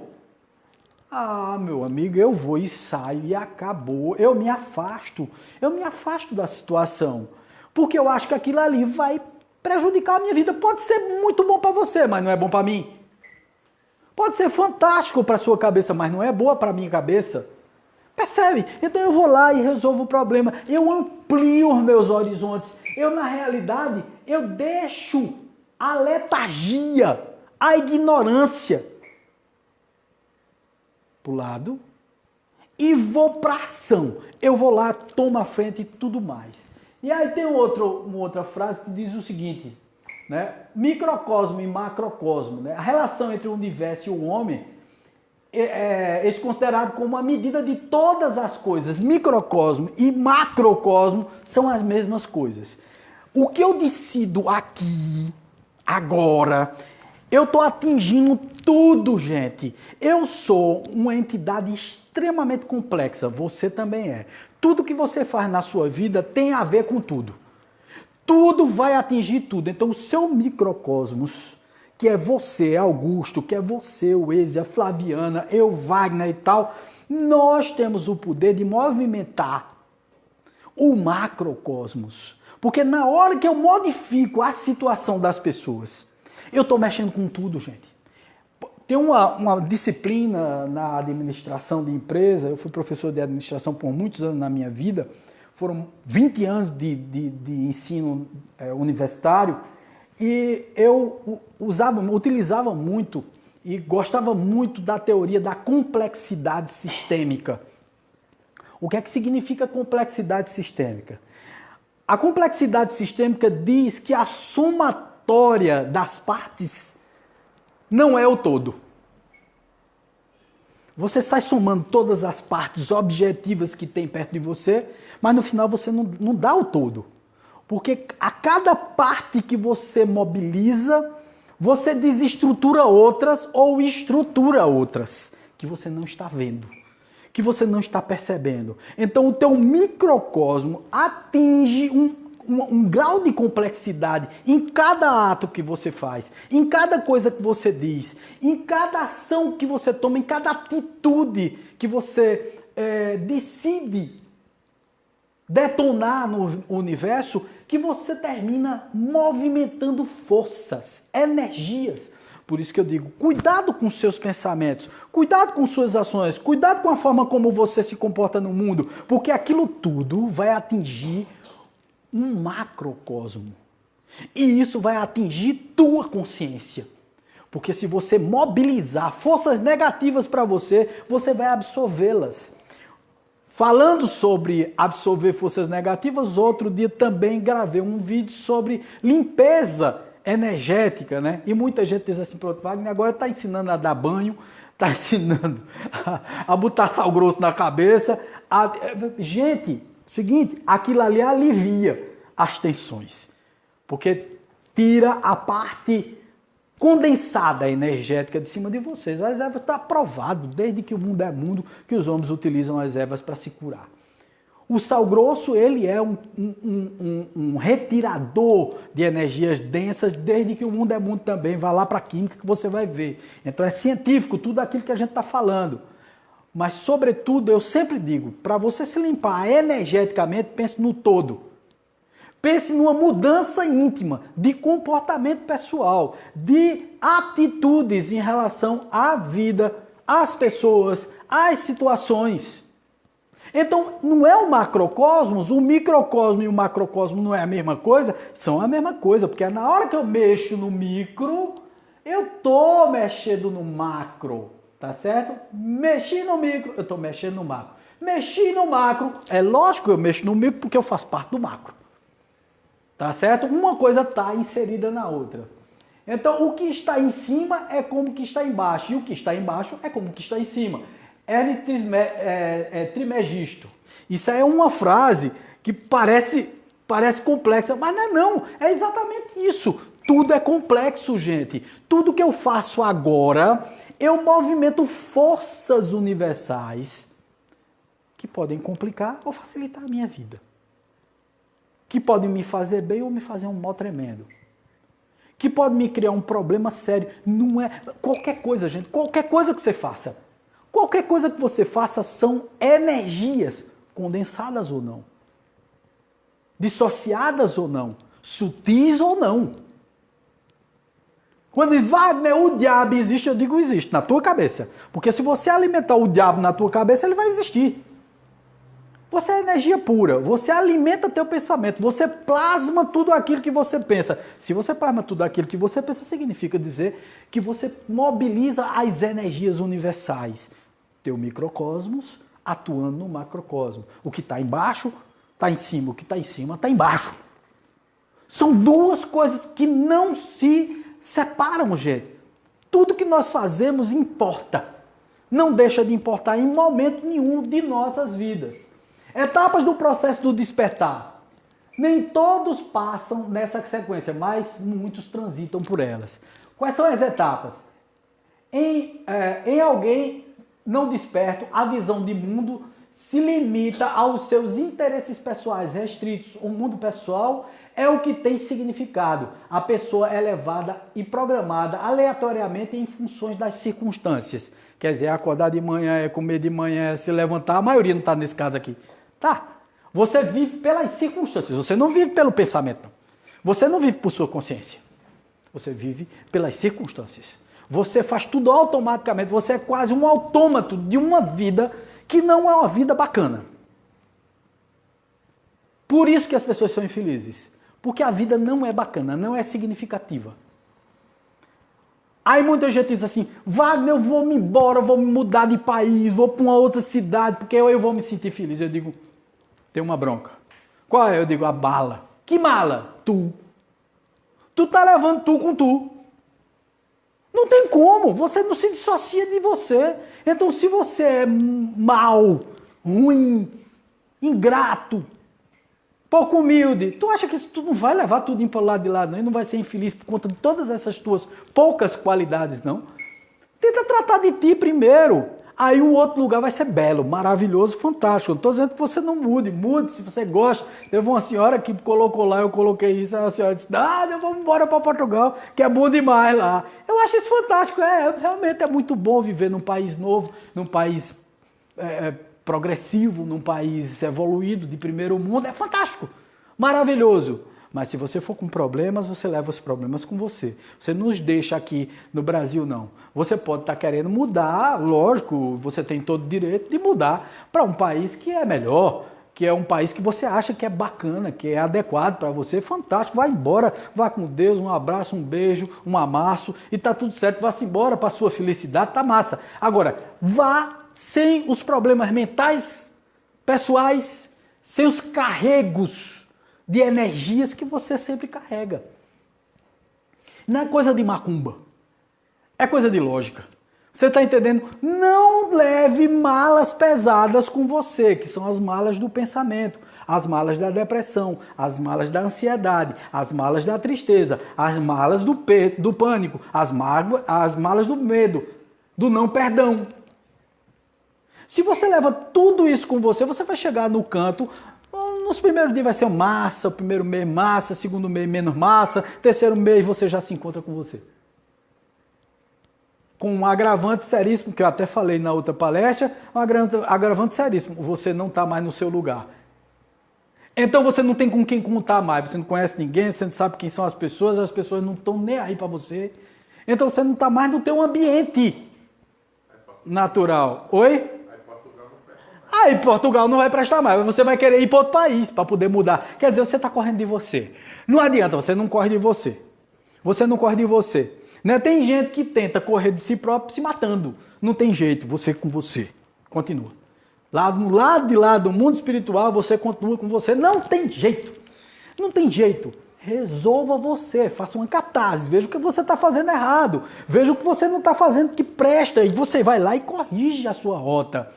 S1: Meu amigo, eu vou e saio e acabou. Eu me afasto da situação. Porque eu acho que aquilo ali vai prejudicar a minha vida. Pode ser muito bom para você, mas não é bom para mim. Pode ser fantástico para sua cabeça, mas não é boa para minha cabeça. Percebe? Então eu vou lá e resolvo o problema. Eu amplio os meus horizontes. Eu, na realidade, eu deixo a letargia, a ignorância pro lado e vou para ação. Eu vou lá, tomo a frente e tudo mais. E aí tem uma outra frase que diz o seguinte, né? Microcosmo e macrocosmo, né? A relação entre o universo e o homem é considerado como a medida de todas as coisas. Microcosmo e macrocosmo são as mesmas coisas. O que eu decido aqui, agora, eu estou atingindo tudo, gente. Eu sou uma entidade extremamente complexa, você também é. Tudo que você faz na sua vida tem a ver com tudo. Tudo vai atingir tudo. Então o seu microcosmos, que é você, Augusto, que é você, o Eze, a Flaviana, eu, Wagner e tal, nós temos o poder de movimentar o macrocosmos. Porque na hora que eu modifico a situação das pessoas, eu estou mexendo com tudo, gente. Tem uma disciplina na administração de empresa, eu fui professor de administração por muitos anos na minha vida, foram 20 anos de ensino universitário, e eu utilizava muito e gostava muito da teoria da complexidade sistêmica. O que é que significa complexidade sistêmica? A complexidade sistêmica diz que a somatória das partes não é o todo. Você sai somando todas as partes objetivas que tem perto de você, mas no final você não dá o todo. Porque a cada parte que você mobiliza, você desestrutura outras ou estrutura outras que você não está vendo, que você não está percebendo. Então o teu microcosmo atinge um grau de complexidade em cada ato que você faz, em cada coisa que você diz, em cada ação que você toma, em cada atitude que você decide detonar no universo, que você termina movimentando forças, energias. Por isso que eu digo, cuidado com seus pensamentos, cuidado com suas ações, cuidado com a forma como você se comporta no mundo, porque aquilo tudo vai atingir um macrocosmo. E isso vai atingir tua consciência. Porque se você mobilizar forças negativas para você, você vai absorvê-las. Falando sobre absorver forças negativas, outro dia também gravei um vídeo sobre limpeza energética, né? E muita gente diz assim, pronto, Wagner agora está ensinando a dar banho, está ensinando a botar sal grosso na cabeça. Gente, seguinte, aquilo ali alivia as tensões, porque tira a parte condensada energética de cima de vocês. As ervas está provado, desde que o mundo é mundo, que os homens utilizam as ervas para se curar. O sal grosso, ele é um retirador de energias densas, desde que o mundo é mundo também. Vai lá para a química que você vai ver. Então é científico, tudo aquilo que a gente está falando. Mas, sobretudo, eu sempre digo, para você se limpar energeticamente, pense no todo. Pense numa mudança íntima de comportamento pessoal, de atitudes em relação à vida, às pessoas, às situações. Então, não é o macrocosmos, o microcosmo e o macrocosmo não é a mesma coisa? São a mesma coisa, porque na hora que eu mexo no micro, eu estou mexendo no macro, tá certo? Mexi no micro, eu estou mexendo no macro. Mexi no macro, é lógico que eu mexo no micro porque eu faço parte do macro. Tá certo? Uma coisa está inserida na outra. Então, o que está em cima é como o que está embaixo. E o que está embaixo é como o que está em cima. Hermes Trismegisto. Isso é uma frase que parece complexa, mas não é não. É exatamente isso. Tudo é complexo, gente. Tudo que eu faço agora, eu movimento forças universais que podem complicar ou facilitar a minha vida. Que podem me fazer bem ou me fazer um mal tremendo. Que pode me criar um problema sério. Não é qualquer coisa, gente. Qualquer coisa que você faça. Qualquer coisa que você faça são energias, condensadas ou não. Dissociadas ou não. Sutis ou não. Quando diz, Wagner, o diabo existe, eu digo existe, na tua cabeça. Porque se você alimentar o diabo na tua cabeça, ele vai existir. Você é energia pura, você alimenta teu pensamento, você plasma tudo aquilo que você pensa. Se você plasma tudo aquilo que você pensa, significa dizer que você mobiliza as energias universais. Teu microcosmos atuando no macrocosmo. O que está embaixo, está em cima. O que está em cima, está embaixo. São duas coisas que não se separam, gente. Tudo que nós fazemos importa. Não deixa de importar em momento nenhum de nossas vidas. Etapas do processo do despertar. Nem todos passam nessa sequência, mas muitos transitam por elas. Quais são as etapas? Em alguém não desperto, a visão de mundo se limita aos seus interesses pessoais restritos. O mundo pessoal é o que tem significado. A pessoa é levada e programada aleatoriamente em funções das circunstâncias. Quer dizer, acordar de manhã, é comer de manhã, é se levantar. A maioria não está nesse caso aqui. Tá. Você vive pelas circunstâncias. Você não vive pelo pensamento, não. Você não vive por sua consciência. Você vive pelas circunstâncias. Você faz tudo automaticamente. Você é quase um autômato de uma vida que não é uma vida bacana. Por isso que as pessoas são infelizes. Porque a vida não é bacana, não é significativa. Aí muita gente diz assim, Wagner, eu vou me embora, eu vou me mudar de país, vou para uma outra cidade, porque eu vou me sentir feliz. Eu digo, tem uma bronca. Qual é? Eu digo, a bala. Que mala? Tu. Tu tá levando tu com tu. Não tem como, você não se dissocia de você. Então, se você é mau, ruim, ingrato, pouco humilde, tu acha que isso tu não vai levar tudo para o lado de lá, não? E não vai ser infeliz por conta de todas essas tuas poucas qualidades, não? Tenta tratar de ti primeiro. Aí o outro lugar vai ser belo, maravilhoso, fantástico. Eu não estou dizendo que você não mude, mude se você gosta. Teve uma senhora que colocou lá, eu coloquei isso, a senhora disse, vamos embora para Portugal, que é bom demais lá. Eu acho isso fantástico, realmente é muito bom viver num país novo, num país progressivo, num país evoluído, de primeiro mundo, é fantástico, maravilhoso. Mas se você for com problemas, você leva os problemas com você. Você não nos deixa aqui no Brasil, não. Você pode estar querendo mudar, lógico, você tem todo o direito de mudar para um país que é melhor, que é um país que você acha que é bacana, que é adequado para você, fantástico, vai embora, vá com Deus, um abraço, um beijo, um amasso e tá tudo certo, vá-se embora para a sua felicidade, tá massa. Agora, vá sem os problemas mentais, pessoais, sem os carregos de energias que você sempre carrega. Não é coisa de macumba, é coisa de lógica. Você está entendendo? Não leve malas pesadas com você, que são as malas do pensamento, as malas da depressão, as malas da ansiedade, as malas da tristeza, as malas do pânico, as malas do medo, do não perdão. Se você leva tudo isso com você, você vai chegar no canto. Nos primeiros dias vai ser massa, o primeiro mês massa, segundo mês menos massa, terceiro mês você já se encontra com você. Com um agravante seríssimo, que eu até falei na outra palestra, um agravante seríssimo, você não está mais no seu lugar. Então você não tem com quem contar mais, você não conhece ninguém, você não sabe quem são as pessoas não estão nem aí para você. Então você não está mais no teu ambiente natural. Oi? Aí Portugal não vai prestar mais, você vai querer ir para outro país para poder mudar. Quer dizer, você está correndo de você. Não adianta, você não corre de você. Você não corre de você. Né? Tem gente que tenta correr de si próprio se matando. Não tem jeito, você com você. Continua. Lá no lado de lá do mundo espiritual, você continua com você. Não tem jeito. Não tem jeito. Resolva você, faça uma catarse, veja o que você está fazendo errado. Veja o que você não está fazendo que presta. E você vai lá e corrige a sua rota.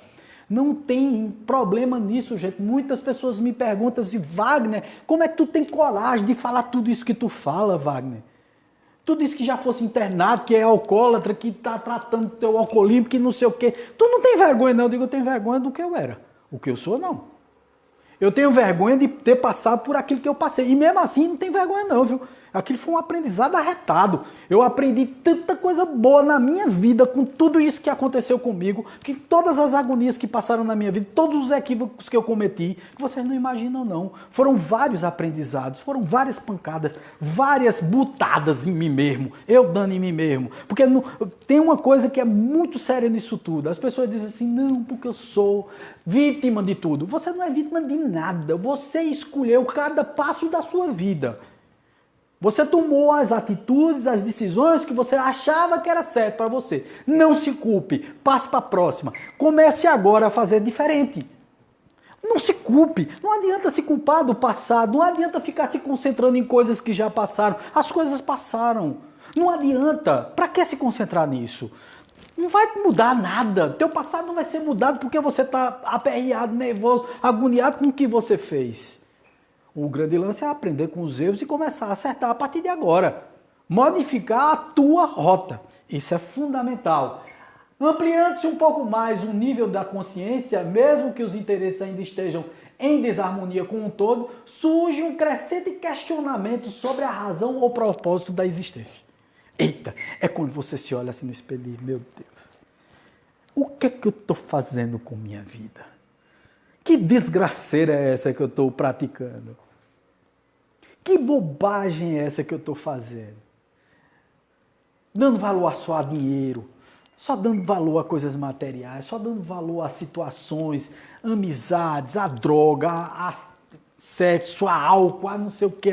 S1: Não tem problema nisso, gente. Muitas pessoas me perguntam assim, Wagner, como é que tu tem coragem de falar tudo isso que tu fala, Wagner? Tudo isso que já fosse internado, que é alcoólatra, que está tratando do teu alcoolismo, que não sei o quê. Tu não tem vergonha, não. Eu digo, eu tenho vergonha do que eu era. O que eu sou, não. Eu tenho vergonha de ter passado por aquilo que eu passei. E mesmo assim, não tem vergonha não, viu? Aquilo foi um aprendizado arretado. Eu aprendi tanta coisa boa na minha vida com tudo isso que aconteceu comigo, que todas as agonias que passaram na minha vida, todos os equívocos que eu cometi, que vocês não imaginam não. Foram vários aprendizados, foram várias pancadas, várias butadas em mim mesmo, eu dando em mim mesmo. Porque tem uma coisa que é muito séria nisso tudo. As pessoas dizem assim, não, porque eu sou vítima de tudo. Você não é vítima de nada. Você escolheu cada passo da sua vida. Você tomou as atitudes, as decisões que você achava que era certo para você. Não se culpe, passe para a próxima. Comece agora a fazer diferente. Não se culpe, não adianta se culpar do passado, não adianta ficar se concentrando em coisas que já passaram. As coisas passaram. Não adianta. Para que se concentrar nisso? Não vai mudar nada. Teu passado não vai ser mudado porque você está aperreado, nervoso, agoniado com o que você fez. O grande lance é aprender com os erros e começar a acertar a partir de agora. Modificar a tua rota. Isso é fundamental. Ampliando-se um pouco mais o nível da consciência, mesmo que os interesses ainda estejam em desarmonia com o todo, surge um crescente questionamento sobre a razão ou propósito da existência. Eita, é quando você se olha assim no espelho e diz, meu Deus, o que é que eu estou fazendo com minha vida? Que desgraceira é essa que eu estou praticando? Que bobagem é essa que eu estou fazendo? Dando valor só a dinheiro, só dando valor a coisas materiais, só dando valor a situações, amizades, a droga, a sexo, a álcool, a não sei o que.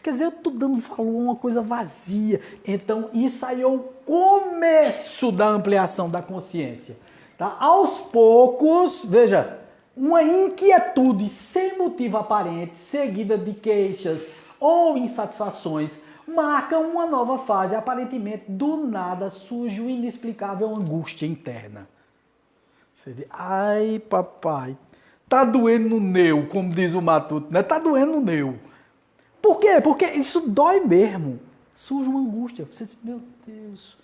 S1: Quer dizer, eu estou dando valor a uma coisa vazia. Então, isso aí é o começo da ampliação da consciência. Tá? Aos poucos, veja, uma inquietude sem motivo aparente, seguida de queixas ou insatisfações, marca uma nova fase. Aparentemente, do nada, surge uma inexplicável angústia interna. Você diz, ai papai, tá doendo no neu, como diz o Matuto, né? Tá doendo no neu. Por quê? Porque isso dói mesmo. Surge uma angústia. Você diz, meu Deus,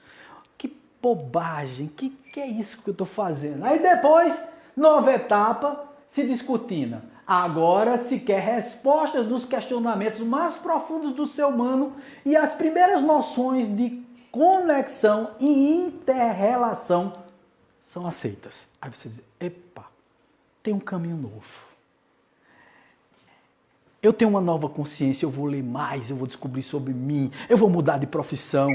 S1: que bobagem, que é isso que eu estou fazendo? Aí depois, nova etapa, se discutindo. Agora se quer respostas dos questionamentos mais profundos do ser humano e as primeiras noções de conexão e inter-relação são aceitas. Aí você diz, epa, tem um caminho novo. Eu tenho uma nova consciência, eu vou ler mais, eu vou descobrir sobre mim, eu vou mudar de profissão.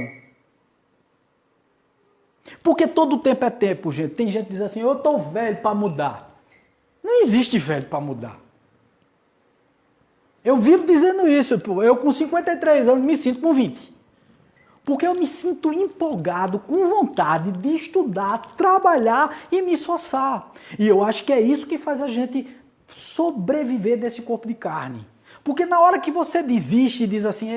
S1: Porque todo tempo é tempo, gente. Tem gente que diz assim, eu estou velho para mudar. Não existe velho para mudar. Eu vivo dizendo isso, eu com 53 anos me sinto com 20. Porque eu me sinto empolgado, com vontade de estudar, trabalhar e me esforçar. E eu acho que é isso que faz a gente sobreviver desse corpo de carne. Porque na hora que você desiste e diz assim,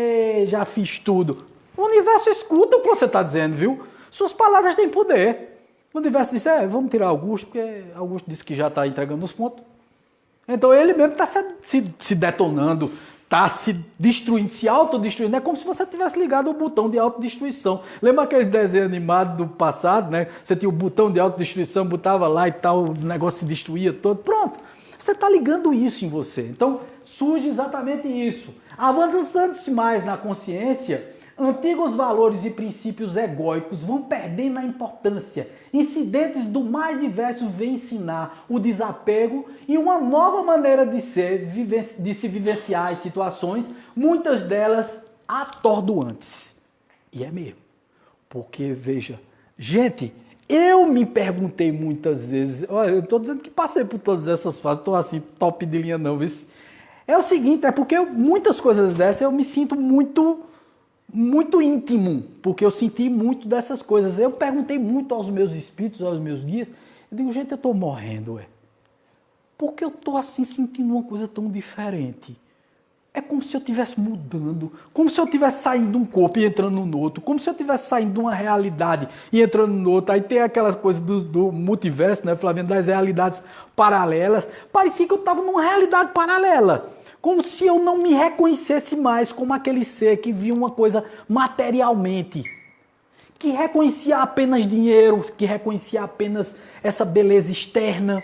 S1: já fiz tudo, o universo escuta o que você está dizendo, viu? Suas palavras têm poder. O universo diz, vamos tirar Augusto, porque Augusto disse que já está entregando os pontos. Então ele mesmo está se detonando, está se destruindo, se autodestruindo. É como se você tivesse ligado o botão de autodestruição. Lembra aqueles desenhos animados do passado, né? Você tinha o botão de autodestruição, botava lá e tal, o negócio se destruía todo. Pronto. Você está ligando isso em você. Então, surge exatamente isso. Avançando-se mais na consciência, antigos valores e princípios egóicos vão perdendo a importância. Incidentes do mais diverso vêm ensinar o desapego e uma nova maneira de se vivenciar as situações, muitas delas atordoantes. E é mesmo. Porque, veja, gente, eu me perguntei muitas vezes, olha, eu estou dizendo que passei por todas essas fases, estou assim, top de linha não, viu? É o seguinte, é porque muitas coisas dessas eu me sinto muito íntimo, porque eu senti muito dessas coisas. Eu perguntei muito aos meus espíritos, aos meus guias, eu digo, gente, eu estou morrendo, porque eu estou assim sentindo uma coisa tão diferente. É como se eu estivesse mudando, como se eu estivesse saindo de um corpo e entrando no outro, como se eu estivesse saindo de uma realidade e entrando no outro. Aí tem aquelas coisas do multiverso, né, Flaviano, das realidades paralelas. Parecia que eu estava numa realidade paralela, como se eu não me reconhecesse mais como aquele ser que via uma coisa materialmente, que reconhecia apenas dinheiro, que reconhecia apenas essa beleza externa.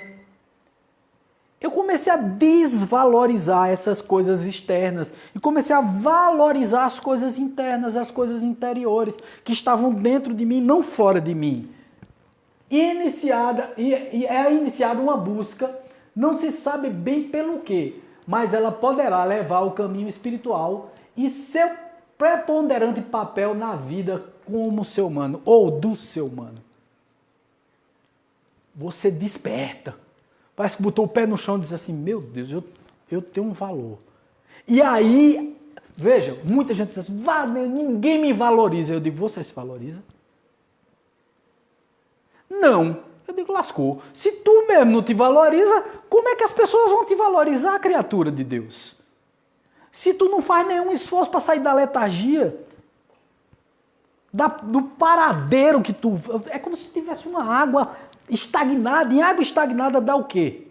S1: Eu comecei a desvalorizar essas coisas externas e comecei a valorizar as coisas internas, as coisas interiores, que estavam dentro de mim, não fora de mim. E é iniciada uma busca, não se sabe bem pelo quê, mas ela poderá levar ao caminho espiritual e seu preponderante papel na vida como ser humano, ou do ser humano. Você desperta. Parece que botou o pé no chão e disse assim, meu Deus, eu tenho um valor. E aí, veja, muita gente diz assim, ninguém me valoriza. Eu digo, você se valoriza? Não. Eu digo, lascou. Se tu mesmo não te valoriza, como é que as pessoas vão te valorizar, criatura de Deus? Se tu não faz nenhum esforço para sair da letargia, do paradeiro que tu... É como se tivesse uma água estagnada. Em água estagnada dá o quê?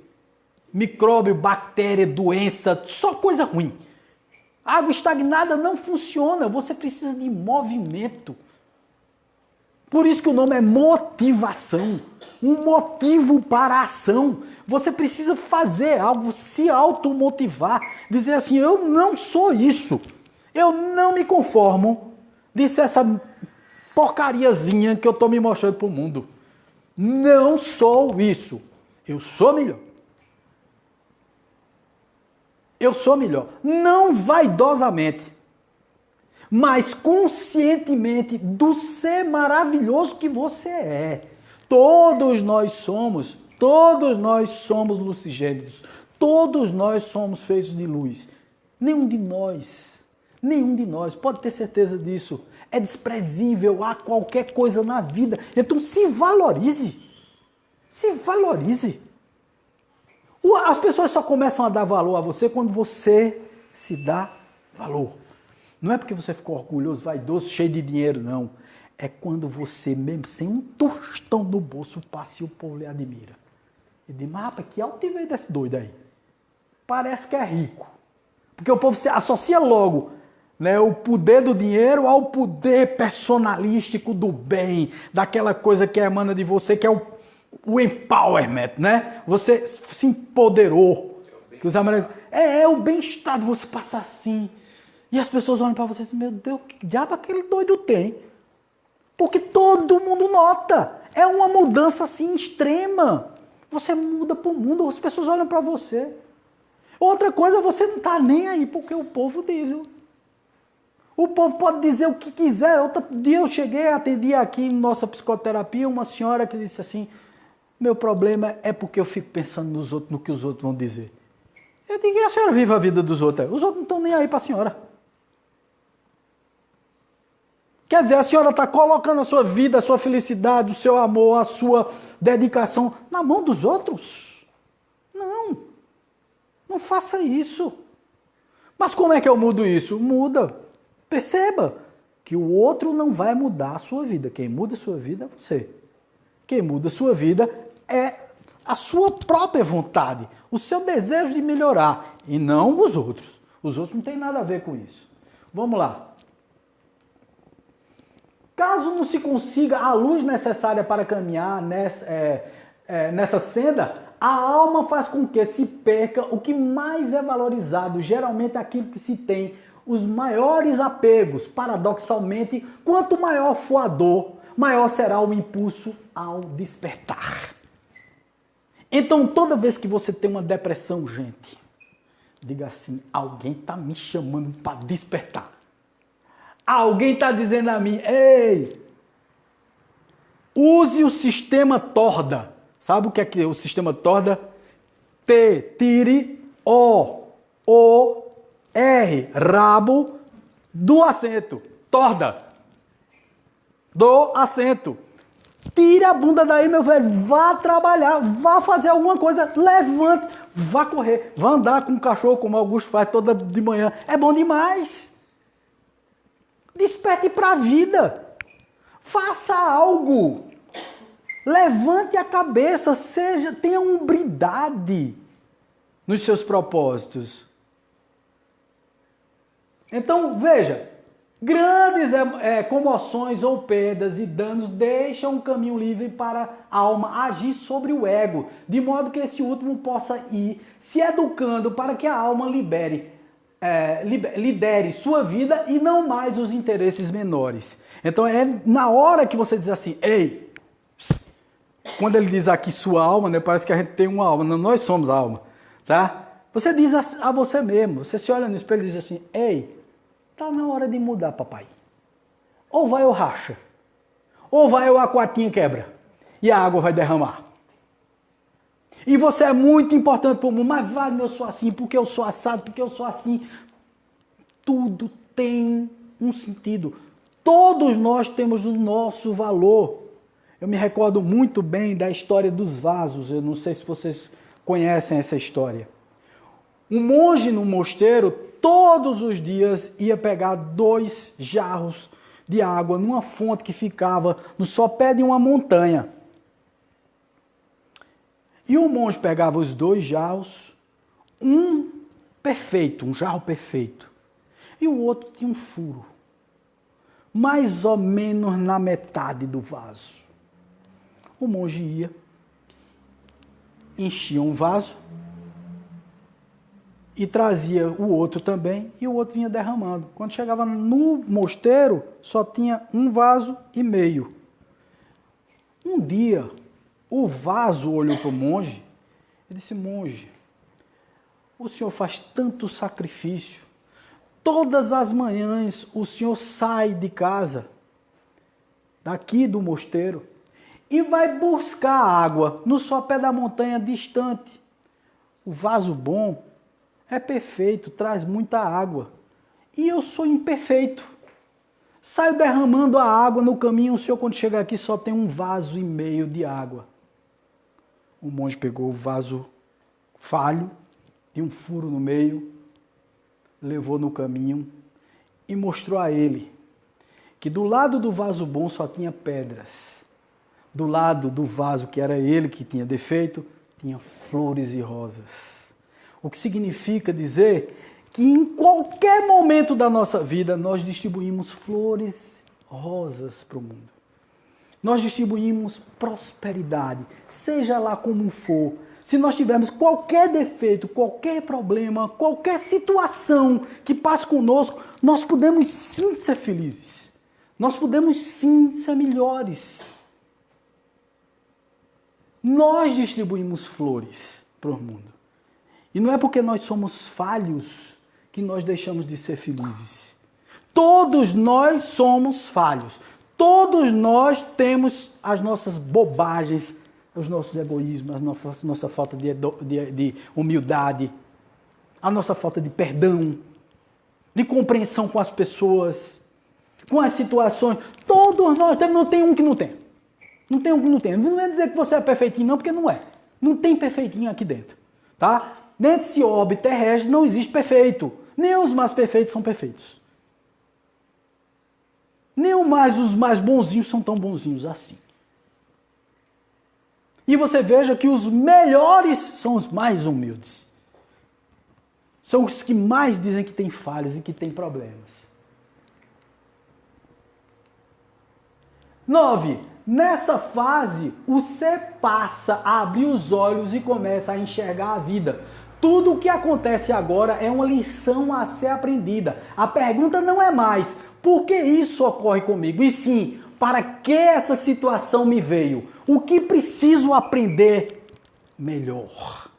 S1: Micróbio, bactéria, doença, só coisa ruim. Água estagnada não funciona, você precisa de movimento. Por isso que o nome é motivação. Um motivo para a ação. Você precisa fazer algo, se automotivar. Dizer assim, eu não sou isso. Eu não me conformo de ser essa porcariazinha que eu estou me mostrando para o mundo. Não sou isso. Eu sou melhor. Eu sou melhor. Não vaidosamente, mas conscientemente do ser maravilhoso que você é. Todos nós somos lucigênios. Todos nós somos feitos de luz. Nenhum de nós, pode ter certeza disso, é desprezível a qualquer coisa na vida. Então se valorize. Se valorize. As pessoas só começam a dar valor a você quando você se dá valor. Não é porque você ficou orgulhoso, vaidoso, cheio de dinheiro, não. É quando você, mesmo sem um tostão no bolso, passa e o povo lhe admira. E diz, mas rapaz, que altivez desse doido aí. Parece que é rico. Porque o povo se associa logo, né, o poder do dinheiro ao poder personalístico do bem, daquela coisa que emana de você, que é o empowerment, né? Você se empoderou. Que os americanos, é o bem-estar de você passar assim. E as pessoas olham para você e dizem, meu Deus, que diabo aquele doido tem? Porque todo mundo nota. É uma mudança assim extrema. Você muda para o mundo, as pessoas olham para você. Outra coisa, você não está nem aí porque o povo diz. Viu? O povo pode dizer o que quiser. Outro dia eu cheguei, atendi aqui em nossa psicoterapia uma senhora que disse assim, meu problema é porque eu fico pensando nos outros, no que os outros vão dizer. Eu digo, e a senhora vive a vida dos outros? Os outros não estão nem aí para a senhora. Quer dizer, a senhora está colocando a sua vida, a sua felicidade, o seu amor, a sua dedicação na mão dos outros? Não. Não faça isso. Mas como é que eu mudo isso? Muda. Perceba que o outro não vai mudar a sua vida. Quem muda a sua vida é você. Quem muda a sua vida é a sua própria vontade, o seu desejo de melhorar, e não os outros. Os outros não têm nada a ver com isso. Vamos lá. Caso não se consiga a luz necessária para caminhar nessa senda, a alma faz com que se perca o que mais é valorizado, geralmente aquilo que se tem os maiores apegos. Paradoxalmente, quanto maior for a dor, maior será o impulso ao despertar. Então, toda vez que você tem uma depressão, gente, diga assim, alguém está me chamando para despertar. Alguém está dizendo a mim, ei, use o sistema torda. Sabe o que é o sistema torda? Tire o R, rabo do assento. Torda. Do assento. Tire a bunda daí, meu velho. Vá trabalhar, vá fazer alguma coisa. Levante, vá correr. Vá andar com o cachorro, como o Augusto faz toda de manhã. É bom demais. Desperte para a vida. Faça algo. Levante a cabeça, tenha hombridade nos seus propósitos. Então, veja, grandes comoções ou perdas e danos deixam um caminho livre para a alma agir sobre o ego, de modo que esse último possa ir se educando para que a alma lidere sua vida e não mais os interesses menores. Então é na hora que você diz assim, ei, quando ele diz aqui sua alma, né, parece que a gente tem uma alma, nós somos a alma, tá? Você diz a você mesmo, você se olha no espelho e diz assim, ei, tá na hora de mudar, papai. Ou vai ou racha, ou vai ou a quartinha quebra e a água vai derramar. E você é muito importante para o mundo, mas vai, eu sou assim, porque eu sou assado, porque eu sou assim. Tudo tem um sentido. Todos nós temos o nosso valor. Eu me recordo muito bem da história dos vasos. Eu não sei se vocês conhecem essa história. Um monge no mosteiro, todos os dias, ia pegar 2 jarros de água numa fonte que ficava no sopé de uma montanha. E o monge pegava os 2 jarros, um perfeito, um jarro perfeito, e o outro tinha um furo, mais ou menos na metade do vaso. O monge ia, enchia um vaso e trazia o outro também, e o outro vinha derramando. Quando chegava no mosteiro, só tinha um vaso e meio. Um dia, o vaso olhou para o monge e disse, monge, o senhor faz tanto sacrifício. Todas as manhãs o senhor sai de casa, daqui do mosteiro, e vai buscar água no sopé da montanha distante. O vaso bom é perfeito, traz muita água. E eu sou imperfeito. Saio derramando a água no caminho, o senhor quando chega aqui só tem um vaso e meio de água. O monge pegou o vaso falho, tinha um furo no meio, levou no caminho e mostrou a ele que do lado do vaso bom só tinha pedras. Do lado do vaso que era ele que tinha defeito, tinha flores e rosas. O que significa dizer que em qualquer momento da nossa vida nós distribuímos flores, rosas para o mundo. Nós distribuímos prosperidade, seja lá como for. Se nós tivermos qualquer defeito, qualquer problema, qualquer situação que passe conosco, nós podemos sim ser felizes. Nós podemos sim ser melhores. Nós distribuímos flores para o mundo. E não é porque nós somos falhos que nós deixamos de ser felizes. Todos nós somos falhos. Todos nós temos as nossas bobagens, os nossos egoísmos, a nossa falta de humildade, a nossa falta de perdão, de compreensão com as pessoas, com as situações. Todos nós temos, não tem um que não tem. Não tem um que não tem. Não é dizer que você é perfeitinho, não, porque não é. Não tem perfeitinho aqui dentro. Tá? Dentro desse orbe terrestre não existe perfeito. Nem os mais perfeitos são perfeitos. Nem os mais bonzinhos são tão bonzinhos assim. E você veja que os melhores são os mais humildes. São os que mais dizem que têm falhas e que têm problemas. 9. Nessa fase, o ser passa a abrir os olhos e começa a enxergar a vida. Tudo o que acontece agora é uma lição a ser aprendida. A pergunta não é mais, por que isso ocorre comigo? E sim, para que essa situação me veio? O que preciso aprender melhor?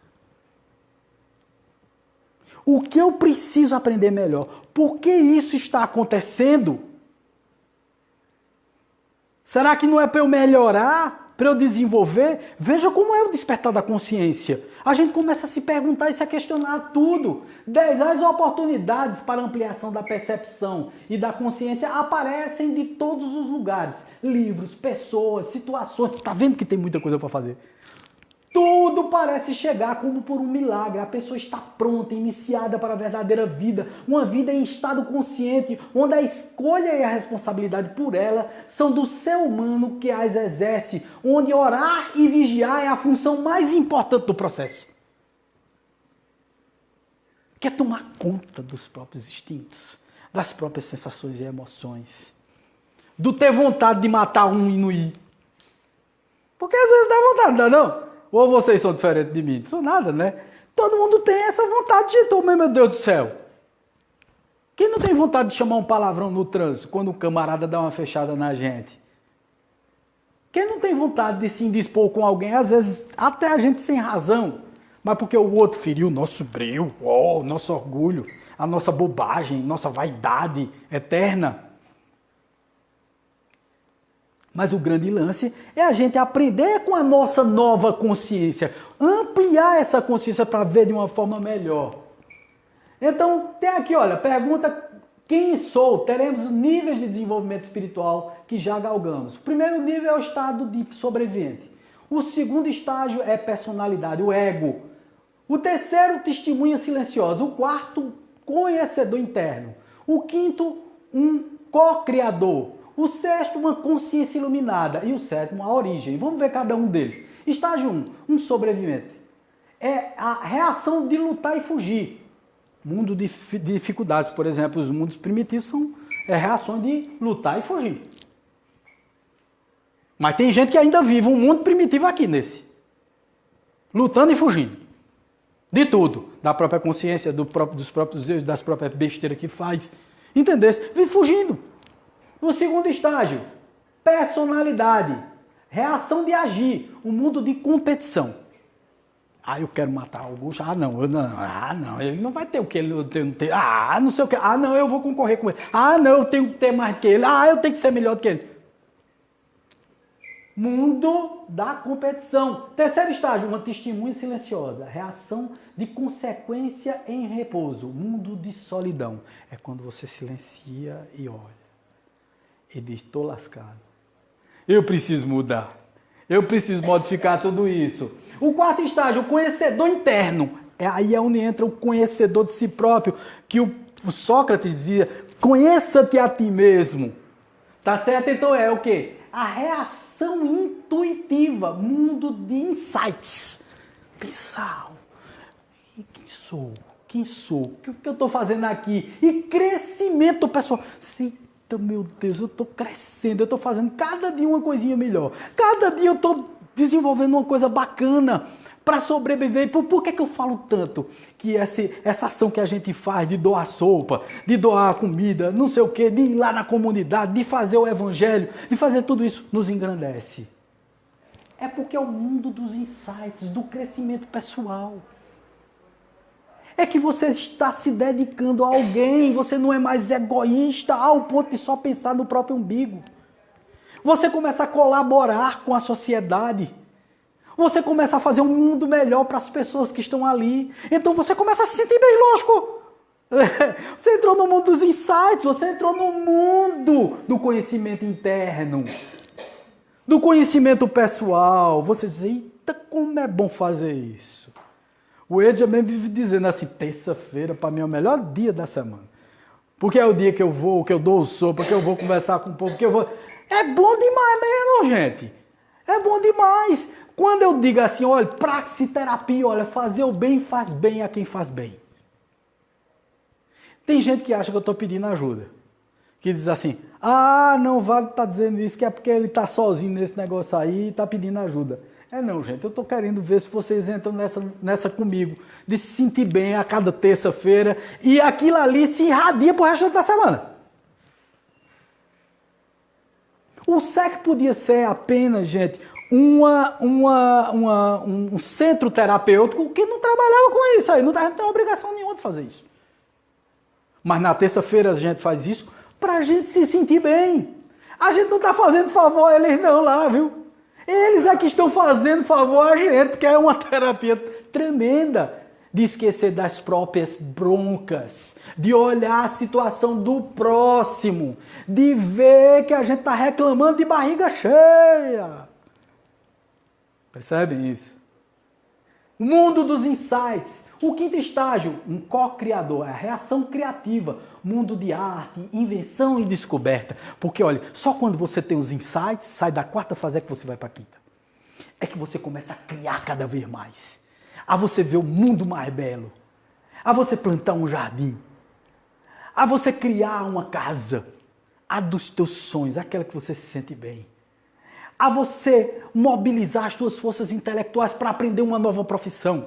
S1: O que eu preciso aprender melhor? Por que isso está acontecendo? Será que não é para eu melhorar? Para eu desenvolver? Veja como é o despertar da consciência. A gente começa a se perguntar e se a questionar tudo. As oportunidades para ampliação da percepção e da consciência aparecem de todos os lugares. Livros, pessoas, situações. Está vendo que tem muita coisa para fazer? Tudo parece chegar como por um milagre. A pessoa está pronta, iniciada para a verdadeira vida. Uma vida em estado consciente, onde a escolha e a responsabilidade por ela são do ser humano que as exerce. Onde orar e vigiar é a função mais importante do processo. Quer tomar conta dos próprios instintos, das próprias sensações e emoções. Do ter vontade de matar um e não ir. Porque às vezes dá vontade, não é não? Ou vocês são diferentes de mim? Não sou nada, né? Todo mundo tem essa vontade de tomar, meu Deus do céu. Quem não tem vontade de chamar um palavrão no trânsito quando um camarada dá uma fechada na gente? Quem não tem vontade de se indispor com alguém, às vezes até a gente sem razão, mas porque o outro feriu o nosso brio, o nosso orgulho, a nossa bobagem, nossa vaidade eterna? Mas o grande lance é a gente aprender com a nossa nova consciência, ampliar essa consciência para ver de uma forma melhor. Então, tem aqui, olha, pergunta quem sou? Teremos níveis de desenvolvimento espiritual que já galgamos. O primeiro nível é o estado de sobrevivente. O segundo estágio é personalidade, o ego. O terceiro, testemunha silenciosa. O quarto, conhecedor interno. O quinto, um co-criador. O sexto, uma consciência iluminada. E o sétimo, a origem. Vamos ver cada um deles. Estágio 1, um sobrevivente. É a reação de lutar e fugir. Mundo de dificuldades, por exemplo, os mundos primitivos são reações de lutar e fugir. Mas tem gente que ainda vive um mundo primitivo aqui nesse. Lutando e fugindo. De tudo. Da própria consciência, dos próprios erros, das próprias besteiras que faz. Entendesse? Vive fugindo. O segundo estágio, personalidade, reação de agir, um mundo de competição. Ah, eu quero matar Augusto. Não, ele não vai ter o que ele tem. Ah, não sei o que. Ah, não, eu vou concorrer com ele. Ah, não, eu tenho que ter mais que ele. Ah, eu tenho que ser melhor do que ele. Mundo da competição. Terceiro estágio, uma testemunha silenciosa, reação de consequência em repouso, mundo de solidão. É quando você silencia e olha. E diz, estou lascado. Eu preciso mudar. Eu preciso modificar tudo isso. O quarto estágio, o conhecedor interno. Aí é onde entra o conhecedor de si próprio, que o Sócrates dizia, Conheça-te a ti mesmo. Tá certo? Então é o quê? A reação intuitiva, mundo de insights. Pensar, quem sou? Quem sou? O que eu estou fazendo aqui? E crescimento, pessoal. Eita, meu Deus, eu estou crescendo, eu estou fazendo cada dia uma coisinha melhor. Cada dia eu estou desenvolvendo uma coisa bacana para sobreviver. Por que eu falo tanto que essa ação que a gente faz de doar sopa, de doar comida, não sei o quê, de ir lá na comunidade, de fazer o evangelho, de fazer tudo isso, nos engrandece? É porque é o mundo dos insights, do crescimento pessoal. É que você está se dedicando a alguém, você não é mais egoísta ao ponto de só pensar no próprio umbigo. Você começa a colaborar com a sociedade. Você começa a fazer um mundo melhor para as pessoas que estão ali. Então você começa a se sentir bem, lógico. Você entrou no mundo dos insights, você entrou no mundo do conhecimento interno, do conhecimento pessoal. Você diz, eita, como é bom fazer isso. O Edja mesmo vive dizendo assim, terça-feira para mim é o melhor dia da semana. Porque é o dia que eu vou, que eu dou sopa, que eu vou conversar com o povo, que eu vou... É bom demais mesmo, gente. É bom demais. Quando eu digo assim, olha, praxiterapia, olha, fazer o bem faz bem a quem faz bem. Tem gente que acha que eu estou pedindo ajuda. Que diz assim, não vale estar dizendo isso, que é porque ele está sozinho nesse negócio aí e está pedindo ajuda. Não, gente, eu estou querendo ver se vocês entram nessa comigo, de se sentir bem a cada terça-feira e aquilo ali se irradia para o resto da semana. O SEC podia ser apenas, gente, um centro terapêutico que não trabalhava com isso aí, não tem obrigação nenhuma de fazer isso. Mas na terça-feira a gente faz isso para a gente se sentir bem. A gente não está fazendo favor a eles não lá, viu? Eles é que estão fazendo favor a gente, porque é uma terapia tremenda de esquecer das próprias broncas, de olhar a situação do próximo, de ver que a gente está reclamando de barriga cheia. Percebem isso? O mundo dos insights. O quinto estágio, um co-criador, é a reação criativa, mundo de arte, invenção e descoberta. Porque, olha, só quando você tem os insights, sai da quarta fase é que você vai para a quinta. É que você começa a criar cada vez mais. A você ver o mundo mais belo. A você plantar um jardim. A você criar uma casa. A dos teus sonhos, aquela que você se sente bem. A você mobilizar as suas forças intelectuais para aprender uma nova profissão.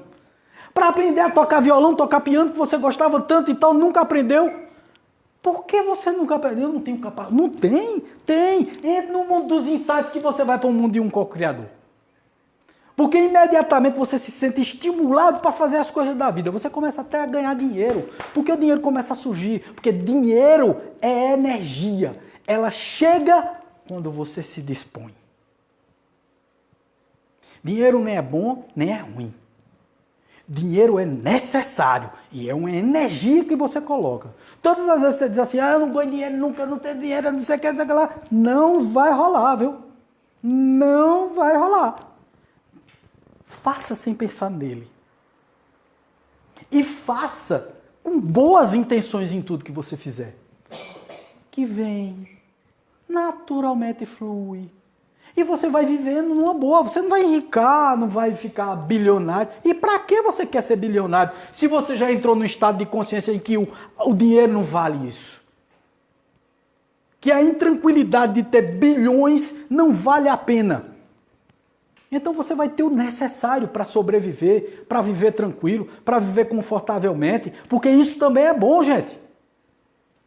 S1: Para aprender a tocar violão, tocar piano, que você gostava tanto e tal, nunca aprendeu. Por que você nunca aprendeu? Não tenho capacidade. Não tem? Tem. Entra no mundo dos insights que você vai para o mundo de um co-criador. Porque imediatamente você se sente estimulado para fazer as coisas da vida. Você começa até a ganhar dinheiro. Porque o dinheiro começa a surgir. Porque dinheiro é energia. Ela chega quando você se dispõe. Dinheiro nem é bom, nem é ruim. Dinheiro é necessário e é uma energia que você coloca. Todas as vezes você diz assim, eu não ganho dinheiro nunca, não tenho dinheiro, não sei o que, não sei o que lá. Não vai rolar, viu? Não vai rolar. Faça sem pensar nele. E faça com boas intenções em tudo que você fizer. Que vem, naturalmente flui. E você vai vivendo numa boa. Você não vai enricar, não vai ficar bilionário. E para que você quer ser bilionário se você já entrou no estado de consciência em que o dinheiro não vale isso? Que a intranquilidade de ter bilhões não vale a pena. Então você vai ter o necessário para sobreviver, para viver tranquilo, para viver confortavelmente, porque isso também é bom, gente.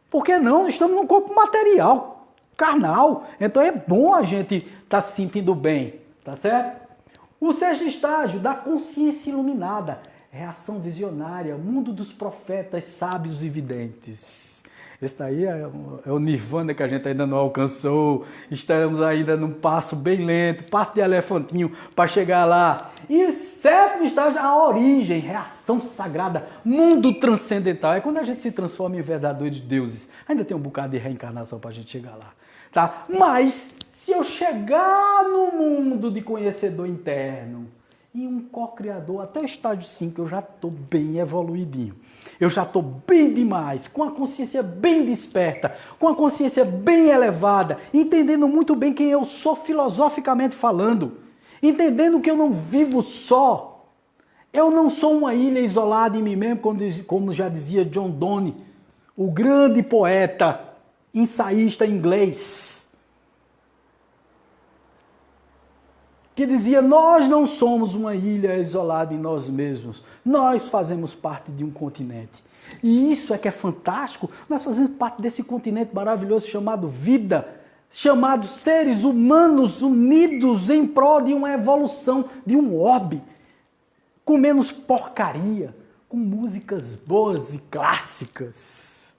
S1: Por que não? Estamos num corpo material, carnal. Então é bom a gente estar se sentindo bem, tá certo? O sexto estágio da consciência iluminada, reação visionária, mundo dos profetas, sábios e videntes. Esse daí é o nirvana que a gente ainda não alcançou. Estamos ainda num passo bem lento, passo de elefantinho para chegar lá. E o sétimo estágio, a origem, reação sagrada, mundo transcendental. É quando a gente se transforma em verdadeiros deuses. Ainda tem um bocado de reencarnação para a gente chegar lá. Tá? Mas, se eu chegar no mundo de conhecedor interno E um co-criador, até o estágio 5, eu já estou bem evoluidinho. Eu já estou bem demais, com a consciência bem desperta, com a consciência bem elevada, entendendo muito bem quem eu sou filosoficamente falando, entendendo que eu não vivo só. Eu não sou uma ilha isolada em mim mesmo, como já dizia John Donne, o grande poeta, ensaísta inglês, que dizia, nós não somos uma ilha isolada em nós mesmos, nós fazemos parte de um continente. E isso é que é fantástico, nós fazemos parte desse continente maravilhoso chamado vida, chamado seres humanos unidos em prol de uma evolução, de um orbe, com menos porcaria, com músicas boas e clássicas,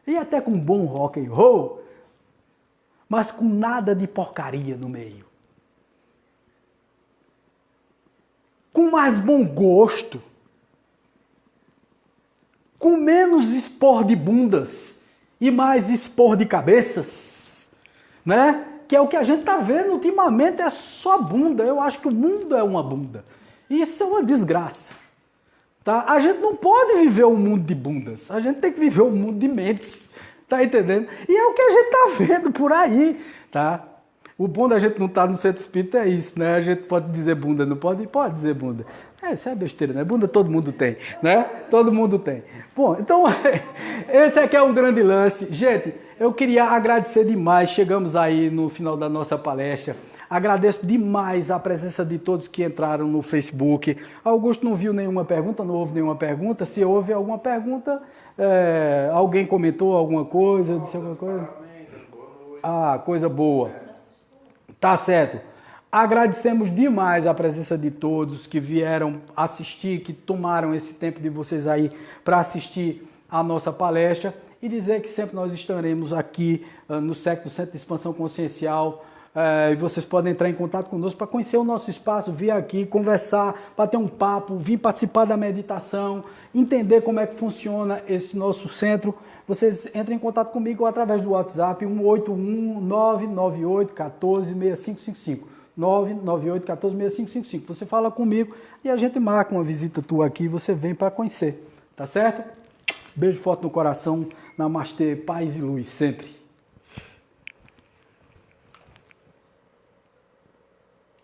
S1: e até com bom rock and roll, mas com nada de porcaria no meio. Com mais bom gosto, com menos expor de bundas e mais expor de cabeças, né? Que é o que a gente está vendo ultimamente, é só bunda. Eu acho que o mundo é uma bunda. Isso é uma desgraça. Tá? A gente não pode viver um mundo de bundas, a gente tem que viver um mundo de mentes. Tá entendendo? E é o que a gente está vendo por aí, tá? O bom da gente não estar no centro espírita é isso, né? A gente pode dizer bunda, não pode? Pode dizer bunda. Isso é besteira, né? Bunda todo mundo tem, né? Todo mundo tem. Bom, então, esse aqui é um grande lance. Gente, eu queria agradecer demais. Chegamos aí no final da nossa palestra. Agradeço demais a presença de todos que entraram no Facebook. Augusto não viu nenhuma pergunta, não houve nenhuma pergunta. Se houve alguma pergunta, alguém comentou alguma coisa, disse alguma coisa? Ah, coisa boa. Tá certo. Agradecemos demais a presença de todos que vieram assistir, que tomaram esse tempo de vocês aí para assistir a nossa palestra e dizer que sempre nós estaremos aqui no SEC, do Centro de Expansão Consciencial, e vocês podem entrar em contato conosco para conhecer o nosso espaço, vir aqui, conversar, bater um papo, vir participar da meditação, entender como é que funciona esse nosso centro. Vocês entrem em contato comigo através do WhatsApp 181-998-14-6555. 998-14-6555. Você fala comigo e a gente marca uma visita tua aqui e você vem para conhecer. Tá certo? Beijo forte no coração. Namastê, paz e luz sempre.